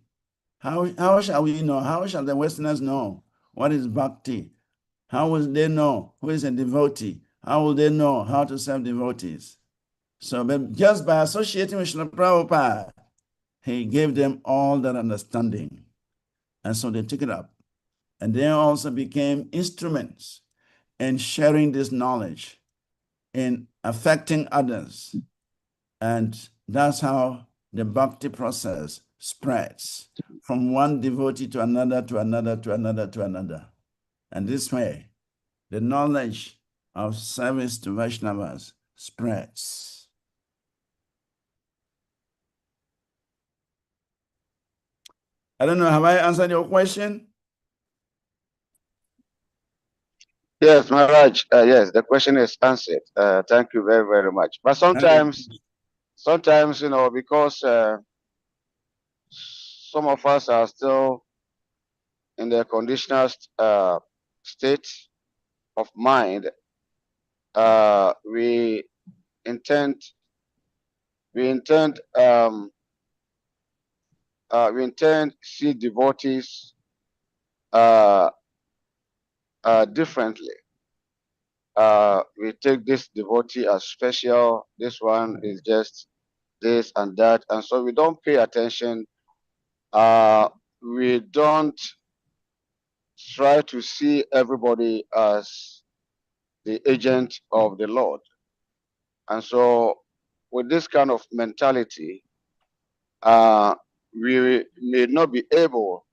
how shall we know? How shall the Westerners know what is bhakti? How will they know who is a devotee? How will they know how to serve devotees? So just by associating with Srila Prabhupada, he gave them all that understanding. And so they took it up. And they also became instruments in sharing this knowledge, in affecting others. And that's how the bhakti process spreads from one devotee to another, to another, to another, to another. And this way, the knowledge of service to Vaishnavas spreads. I don't know, have I answered your question? Yes, Maharaj. Yes, the question is answered. Thank you very, very much. But sometimes, because some of us are still in the conditional state of mind, we intend see devotees differently. We take this devotee as special. This one is just this and that, and so we don't pay attention. We don't try to see everybody as the agent of the Lord. And so with this kind of mentality, we may not be able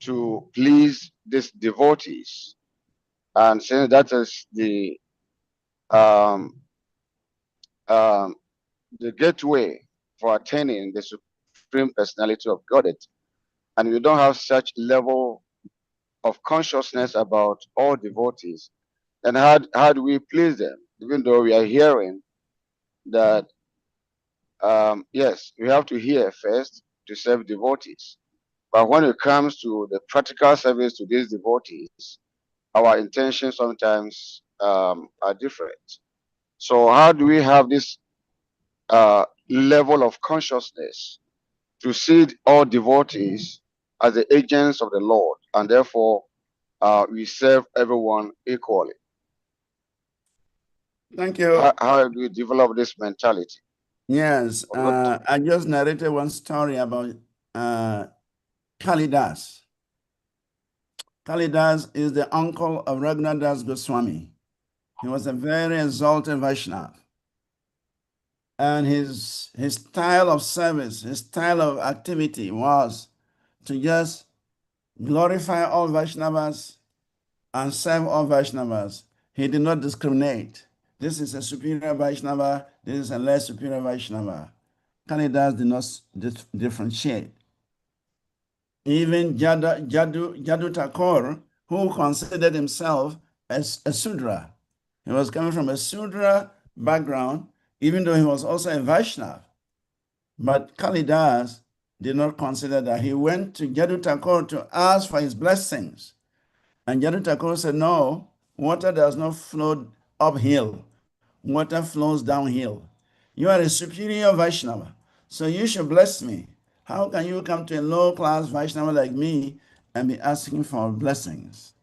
to please these devotees. And since that is um, the gateway for attaining the Supreme Personality of Godhead, and we don't have such level of consciousness about all devotees, then how do we please them? Even though we are hearing that, yes, we have to hear first to serve devotees. But when it comes to the practical service to these devotees, our intentions sometimes are different. So how do we have this level of consciousness to see all devotees as the agents of the Lord, and therefore we serve everyone equally? Thank you. How do we develop this mentality? Yes, I just narrated one story about Kalidas. Kalidas is the uncle of Raghunadas Goswami. He was a very exalted Vaishnava. And his style of service, his style of activity was to just glorify all Vaishnavas and serve all Vaishnavas. He did not discriminate. This is a superior Vaishnava, this is a less superior Vaishnava. Kalidas did not differentiate. Even Jadu Thakur, who considered himself as a Sudra, he was coming from a Sudra background, even though he was also a Vaishnava. But Kalidas did not consider that. He went to Jadu Thakur to ask for his blessings. And Jadu Thakur said, no, water does not flow uphill. Water flows downhill. You are a superior Vaishnava, so you should bless me. How can you come to a low-class Vaishnava like me and be asking for blessings?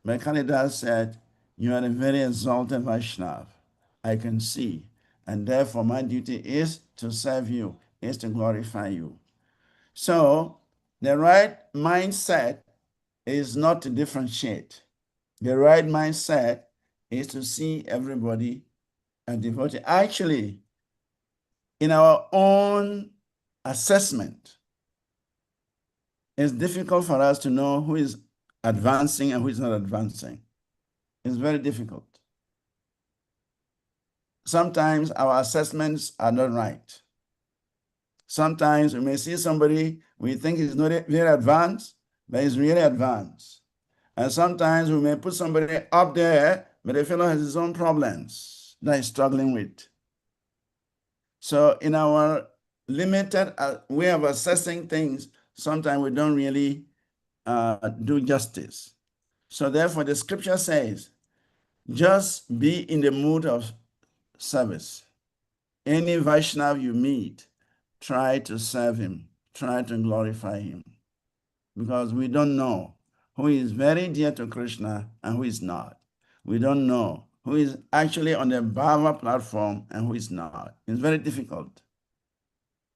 But Kalidas said, you are a very exalted Vaishnava. I can see. And therefore, my duty is to serve you, is to glorify you. So, the right mindset is not to differentiate. The right mindset is to see everybody as devotee. Actually, in our own assessment, it's difficult for us to know who is advancing and who is not advancing. It's very difficult. Sometimes our assessments are not right. Sometimes we may see somebody we think is not very advanced, but is really advanced. And sometimes we may put somebody up there, but the fellow has his own problems that he's struggling with. So in our limited way of assessing things, sometimes we don't really do justice. So therefore, the scripture says, just be in the mood of service. Any Vaishnav you meet, try to serve him, try to glorify him, because we don't know who is very dear to Krishna and who is not. We don't know who is actually on the Bhava platform and who is not. It's very difficult.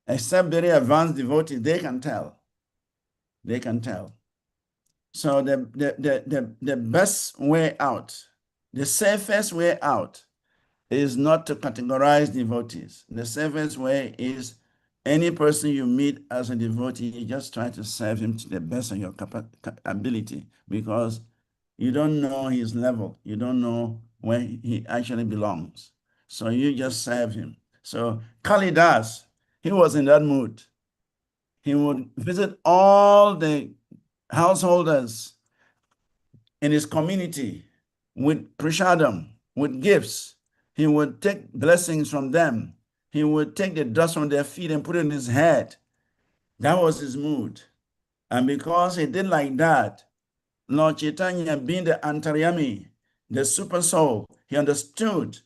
Except very advanced devotees, they can tell. They can tell. So the best way out, the safest way out is not to categorize devotees. The safest way is any person you meet as a devotee, you just try to serve him to the best of your ability, because you don't know his level. You don't know where he actually belongs. So you just serve him. So Kalidas, he was in that mood. He would visit all the householders in his community with prashadam, with gifts. He would take blessings from them. He would take the dust from their feet and put it in his head. That was his mood. And because he did like that, Lord Chaitanya, being the Antaryami, the super soul, he understood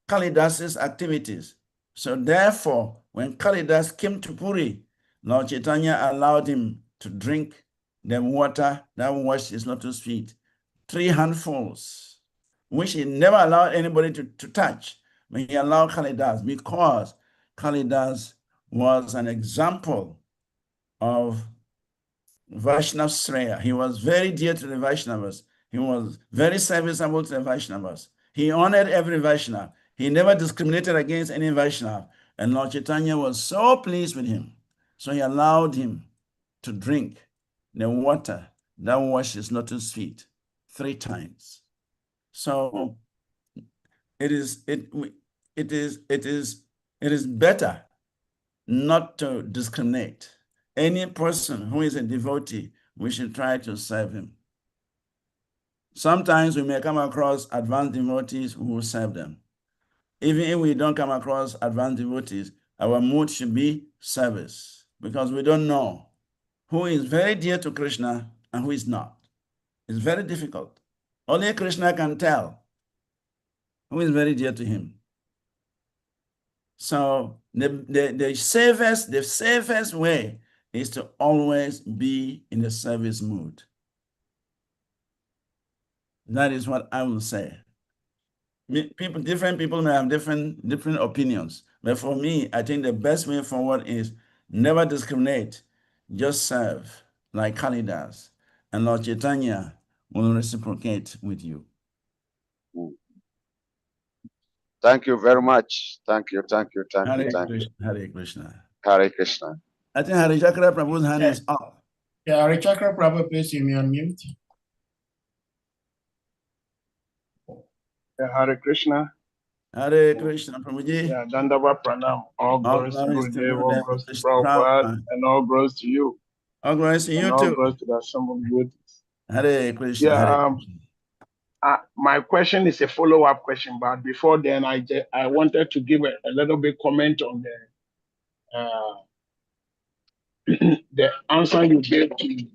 Kalidas's activities. So therefore, when Kalidas came to Puri, Lord Chaitanya allowed him to drink the water that washed his lotus feet, 3 handfuls, which he never allowed anybody to touch. But he allowed Kalidas because Kalidas was an example of Vaishnav Shreya. He was very dear to the Vaishnavas. He was very serviceable to the Vaishnavas. He honored every Vaishnava. He never discriminated against any Vaishnava. And Lord Chaitanya was so pleased with him. So he allowed him to drink the water that washed his lotus feet 3 times. So it is better not to discriminate. Any person who is a devotee, we should try to serve him. Sometimes we may come across advanced devotees who will serve them. Even if we don't come across advanced devotees, our mood should be service, because we don't know who is very dear to Krishna and who is not. It's very difficult. Only Krishna can tell who is very dear to him. So the safest way is to always be in the service mood. That is what I will say. Different people may have different opinions, but for me, I think the best way forward is never discriminate, just serve like Kalidas, and Lord Chaitanya will reciprocate with you. Thank you very much. Thank you. Hare Thank Krishna, you. Hare Krishna. Hare Krishna. I think Hare Chakra Prabhu's hand is up. Yeah, Harichakra Prabhu, please, you may unmute. Hare Krishna. Hare Krishna Prabhuji. Yeah, Dandava Pranam. All glories to glories to Gurudev, all Gurudev, glories to Krishna Prabhupada, Prabhupada. and all glories to you. All glories to And you all too. glories to the Assembly of Devotees. Hare Krishna. Yeah, Hare Krishna. my question is a follow-up question, but before then, I wanted to give a little bit comment on the answer you gave to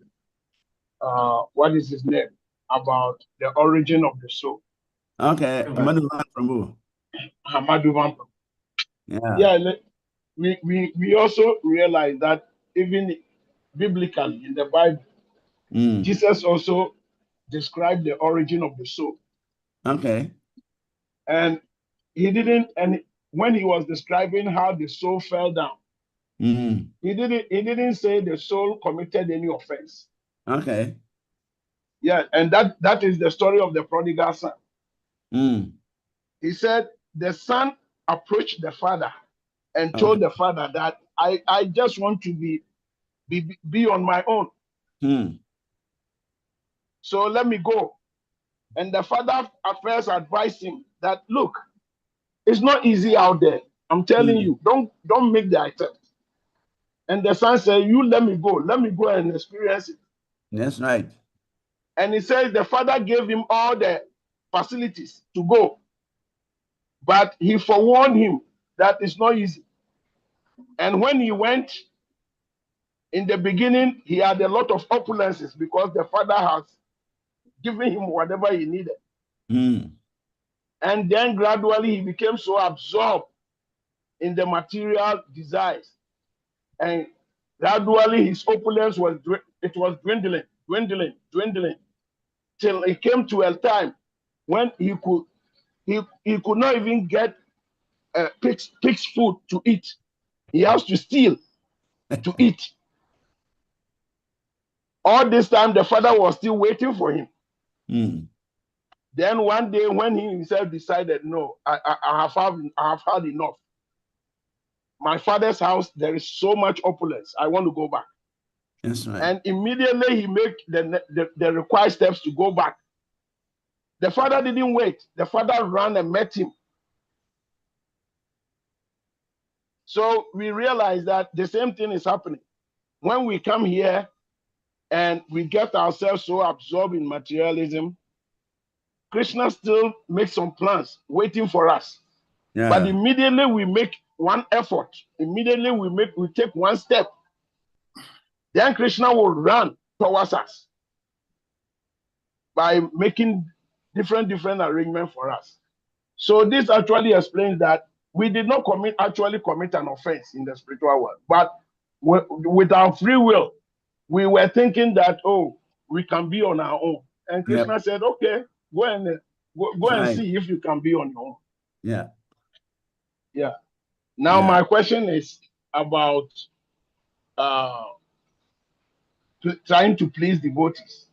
what is his name about the origin of the soul. Okay, Madhuvan Prabhu. Hamadu Vampa. Yeah. Yeah, we also realize that even biblically in the Bible, Jesus also described the origin of the soul. Okay. And he didn't, and when he was describing how the soul fell down, Mm. he didn't say the soul committed any offense. Okay. Yeah, and that is the story of the prodigal son. Mm. He said the son approached the father and Okay. told the father that I just want to be on my own. Mm. So let me go. And the father at first advised him that, look, it's not easy out there. I'm telling Mm. you, don't make the attempt. And the son said, you let me go and experience it. That's right. And he says the father gave him all the facilities to go, but he forewarned him that it's not easy. And when he went, in the beginning, he had a lot of opulences because the father has given him whatever he needed. Mm. And then gradually he became so absorbed in the material desires. And gradually his opulence was dwindling till it came to a time when he could not even get pig's food to eat. He has to steal to eat. All this time the father was still waiting for him. Mm. Then one day when he himself decided, no, I have had enough. My father's house, there is so much opulence. I want to go back. That's right. And immediately he made the required steps to go back. The father didn't wait. The father ran and met him. So we realize that the same thing is happening. When we come here and we get ourselves so absorbed in materialism, Krishna still makes some plans waiting for us. Yeah. But immediately we make one effort, immediately we take one step, then Krishna will run towards us by making different arrangements for us. So this actually explains that we did not actually commit an offense in the spiritual world, but with our free will, we were thinking that, oh, we can be on our own. And Krishna Yep. said, okay, go and Fine. see if you can be on your own. Yeah. Yeah. Now Yeah. my question is about trying to please devotees.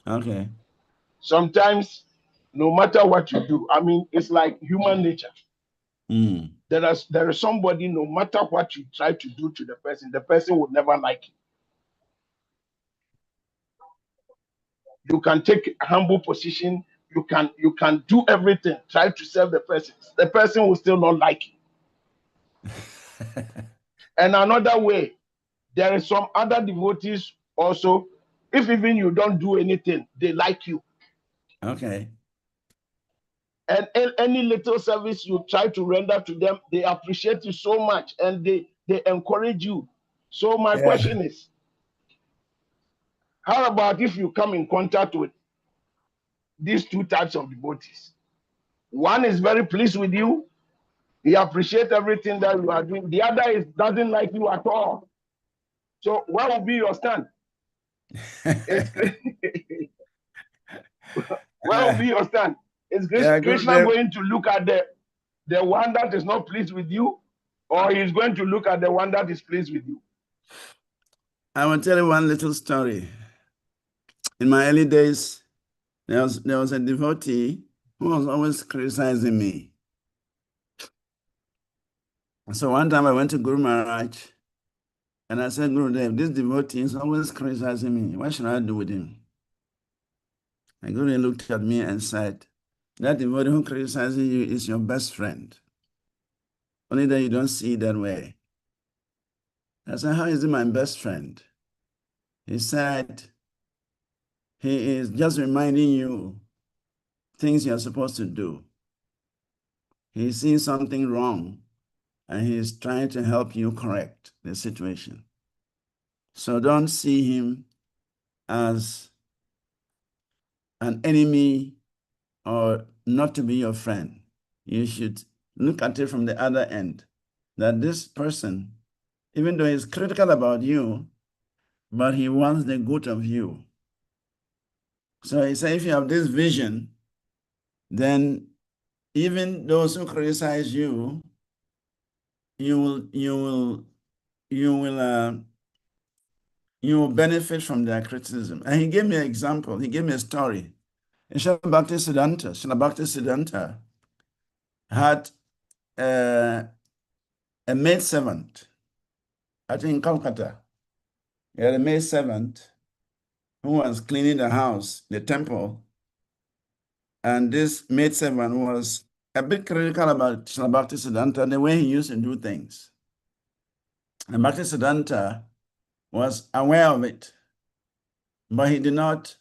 Okay. Sometimes, no matter what you do, I mean, it's like human nature. Mm. There is somebody, no matter what you try to do to the person would never like you. You can take a humble position, you can do everything, try to serve the person will still not like you. And another way, there is some other devotees also, if even you don't do anything, they like you. Okay. And any little service you try to render to them, they appreciate you so much and they encourage you. So my Yeah. question is, how about if you come in contact with these two types of devotees? One is very pleased with you, he appreciates everything that you are doing. The other is doesn't like you at all. So what will be your stand? What will be your stand? Is Yeah, Krishna Gurudev. going to look at the one that is not pleased with you, or he's going to look at the one that is pleased with you? I will tell you one little story. In my early days, there was a devotee who was always criticizing me. So one time I went to Guru Maharaj and I said, Gurudev, this devotee is always criticizing me. What should I do with him? And Guru looked at me and said, that devotee who criticizes you is your best friend. Only that you don't see it that way. I said, how is he my best friend? He said, he is just reminding you things you're supposed to do. He sees something wrong and he's trying to help you correct the situation. So don't see him as an enemy or not to be your friend. You should look at it from the other end, that this person, even though he's critical about you, but he wants the good of you. So he said, if you have this vision, then even those who criticize you you will benefit from their criticism. And he gave me an example. He gave me a story. In Shalabhakti Siddhanta had a maid servant, I think in Calcutta. He had a maid servant who was cleaning the house, the temple, and this maid servant was a bit critical about Shalabhakti Siddhanta, the way he used to do things. And Bhakti Siddhanta was aware of it, but he did not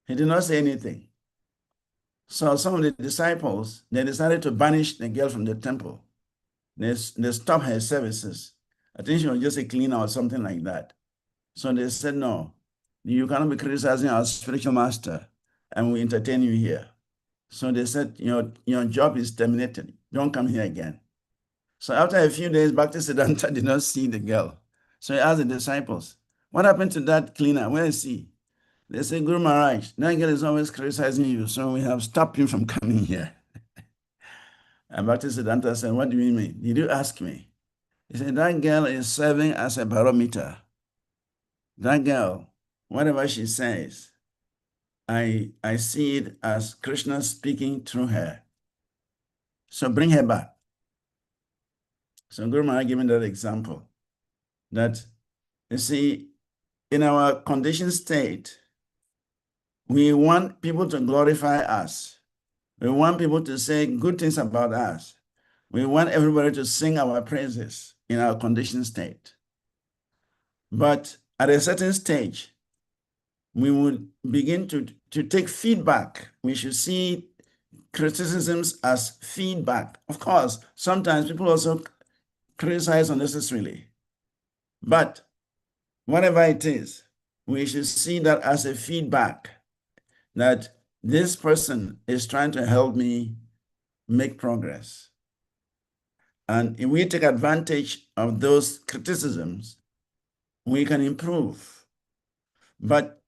say anything. So some of the disciples, they decided to banish the girl from the temple. They stopped her services. I think she was just a cleaner or something like that. So they said, no, you cannot be criticizing our spiritual master, and we entertain you here. So they said, your job is terminated. Don't come here again. So after a few days, Bhakti Siddhanta did not see the girl. So he asked the disciples, what happened to that cleaner? Where is he? They said, Guru Maharaj, that girl is always criticizing you, so we have stopped him from coming here. And Bhakti Siddhanta said, what do you mean? Did you ask me? He said, that girl is serving as a barometer. That girl, whatever she says, I see it as Krishna speaking through her. So bring her back. So Guru Maharaj gave me that example, that you see, in our conditioned state, we want people to glorify us. We want people to say good things about us. We want everybody to sing our praises in our conditioned state. But at a certain stage, we would begin to take feedback. We should see criticisms as feedback. Of course, sometimes people also criticize unnecessarily. But whatever it is, we should see that as a feedback, that this person is trying to help me make progress. And if we take advantage of those criticisms, we can improve. But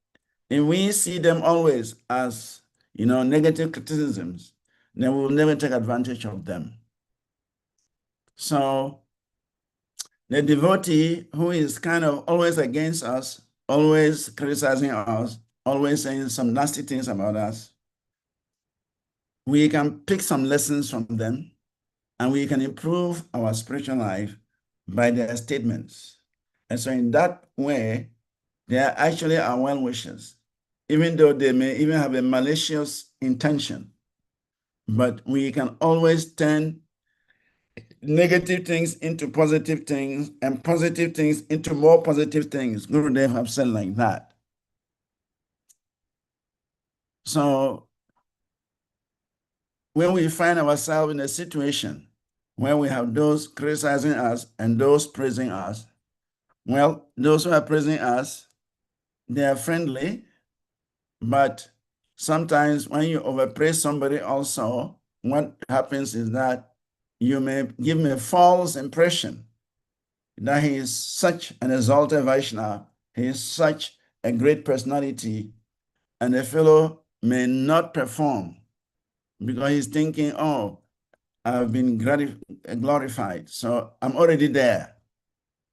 if we see them always as, negative criticisms, then we will never take advantage of them. So the devotee who is kind of always against us, always criticizing us, always saying some nasty things about us, we can pick some lessons from them, and we can improve our spiritual life by their statements. And so in that way, they are actually our well-wishers, even though they may even have a malicious intention. But we can always turn negative things into positive things, and positive things into more positive things. Gurudev have said like that. So when we find ourselves in a situation where we have those criticizing us and those praising us, well, those who are praising us, they are friendly, but sometimes when you overpraise somebody also, what happens is that you may give him a false impression that he is such an exalted Vaishnava, he is such a great personality, and the fellow may not perform because he's thinking, oh, I've been glorified, so I'm already there.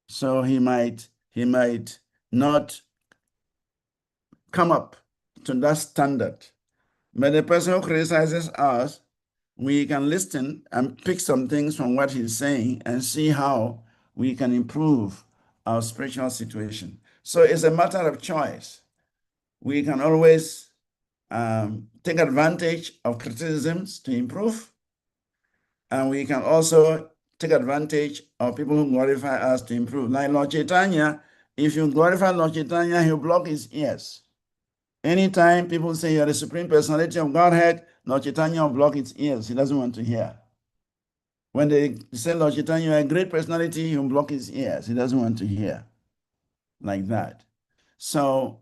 So he might not come up to that standard. But the person who criticizes us, we can listen and pick some things from what he's saying and see how we can improve our spiritual situation. So it's a matter of choice. We can always take advantage of criticisms to improve, and we can also take advantage of people who glorify us to improve. Like Lord Chaitanya, if you glorify Lord Chaitanya, he'll block his ears. Anytime people say you're the Supreme Personality of Godhead, Lord Chaitanya will block its ears. He doesn't want to hear. When they say Lord Chaitanya, you're a great personality, he'll block his ears. He doesn't want to hear. Like that. So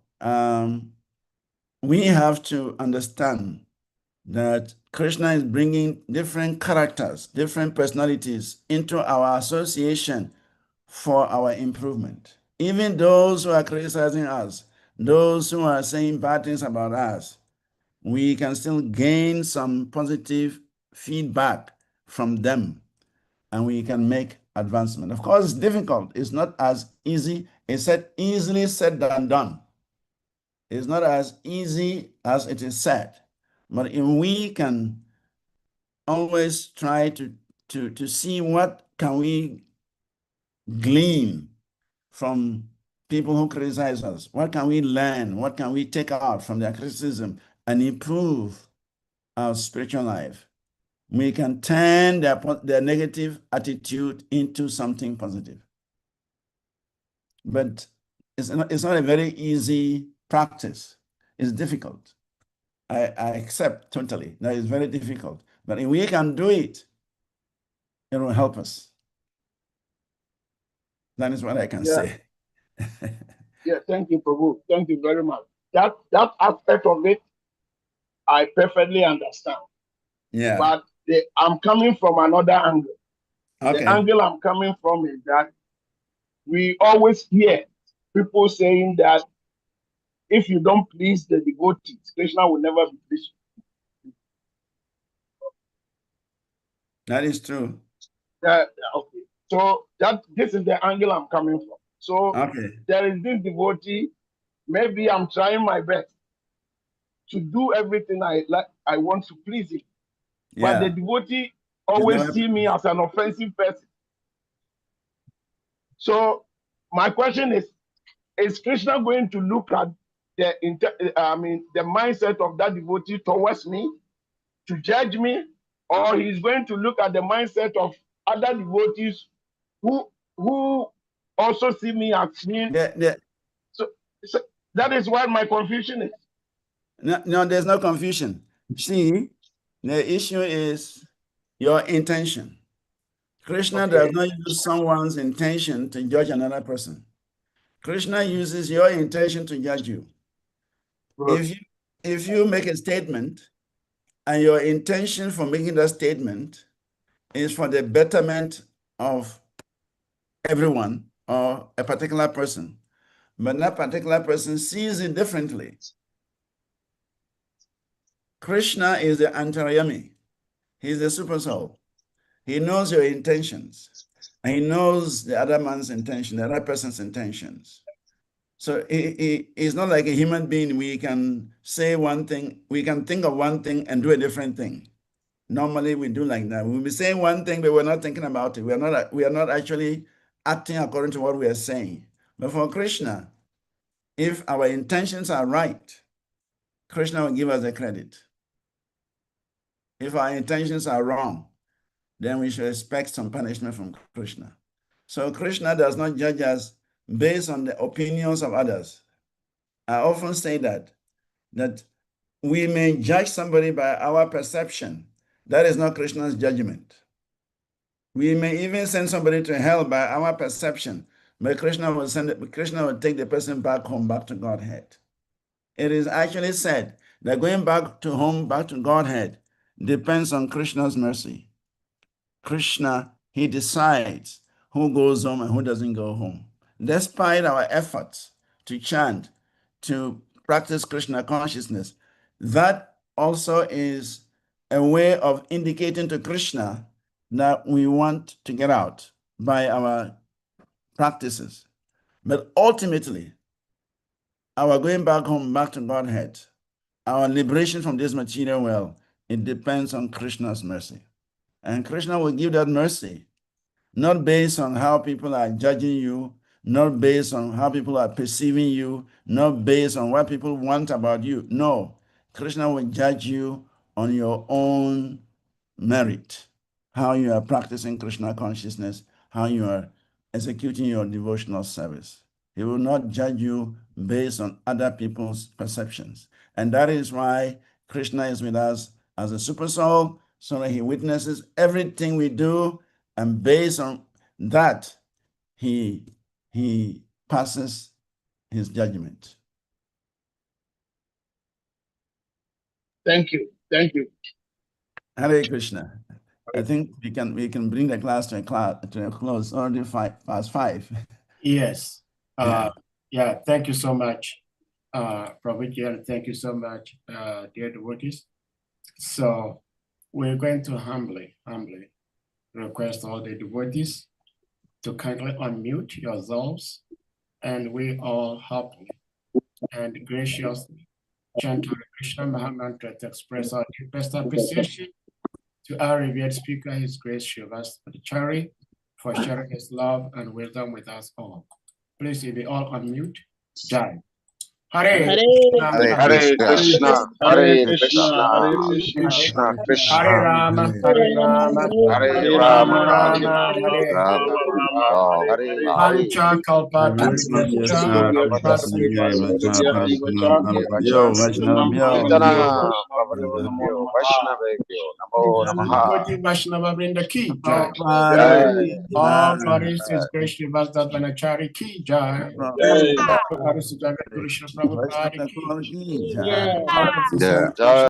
we have to understand that Krishna is bringing different characters, different personalities into our association for our improvement. Even those who are criticizing us, those who are saying bad things about us, we can still gain some positive feedback from them. and we can make advancement. Of course, it's difficult. It's not as easy. It's said easily said than done. It's not as easy as it is said. But if we can always try to see what can we glean from people who criticize us, what can we learn, what can we take out from their criticism and improve our spiritual life, we can turn their negative attitude into something positive. But it's not a very easy practice. It's difficult. I accept totally that it's very difficult. But if we can do it, it will help us. That is what I can say. Yeah, thank you, Prabhu. Thank you very much. That aspect of it, I perfectly understand. Yeah. But I'm coming from another angle. Okay. The angle I'm coming from is that we always hear people saying that if you don't please the devotees, Krishna will never be pleased. That is true. Okay. So this is the angle I'm coming from. So Okay. there is this devotee. Maybe I'm trying my best to do everything I want to please him. But the Yeah. devotee always see me as an offensive person. So my question is Krishna going to look at the mindset of that devotee towards me to judge me, or he's going to look at the mindset of other devotees who also see me as me? So that is why my confusion is. No, there's no confusion. See, the issue is your intention. Krishna does not use someone's intention to judge another person. Krishna uses your intention to judge you. If you make a statement and your intention for making that statement is for the betterment of everyone or a particular person, but that particular person sees it differently. Krishna is the Antaryami. He's the super soul. He knows your intentions. And he knows the other man's intention, the other person's intentions. So he is not like a human being. We can say one thing, we can think of one thing and do a different thing. Normally we do like that. We'll be saying one thing, but we're not thinking about it. We are not actually acting according to what we are saying. But for Krishna, if our intentions are right, Krishna will give us the credit. If our intentions are wrong, then we should expect some punishment from Krishna. So Krishna does not judge us based on the opinions of others. I often say that we may judge somebody by our perception. That is not Krishna's judgment. We may even send somebody to hell by our perception, but Krishna will take the person back home, back to Godhead. It is actually said that going back to home, back to Godhead, depends on Krishna's mercy. Krishna, he decides who goes home and who doesn't go home. Despite our efforts to chant, to practice Krishna consciousness, that also is a way of indicating to Krishna that we want to get out by our practices. But ultimately, our going back home, back to Godhead, our liberation from this material world, it depends on Krishna's mercy. And Krishna will give that mercy, not based on how people are judging you, not based on how people are perceiving you, not based on what people want about you. No, Krishna will judge you on your own merit, how you are practicing Krishna consciousness, how you are executing your devotional service. He will not judge you based on other people's perceptions. And that is why Krishna is with us as a super soul, so that he witnesses everything we do, and based on that, he passes his judgment. Thank you. Thank you. Hare Krishna. I think we can bring the class to a close. Already 5:05. Yes. Yeah. Thank you so much, Prabhuji, thank you so much, dear devotees. So we're going to humbly request all the devotees to kindly unmute yourselves, and we all happily and graciously chant Hare Krishna Maha Mantra to express our deepest appreciation to our revered speaker, His Grace Srivas VANACARI, for sharing his love and wisdom with us all. Please, if we all unmute, Jai. Hare Hare Hare Krishna, Hare Krishna, Hare Krishna Hare Krishna, Rama, Hare Rama, Hare Rama Rama, Rama, Hare Rama Rama, Hare Hare. Pancha Kalpa Tarigata, Kirtana Prabhupada Vaishnavebhyo Namo Namaha. Vaishnava Vrinda Ki Jai. Jai. All glories to His Grace Srivas VANACARI Ki Jai. Glories to Jagat Guru Srila Prabhupada Ki Jai. Yeah.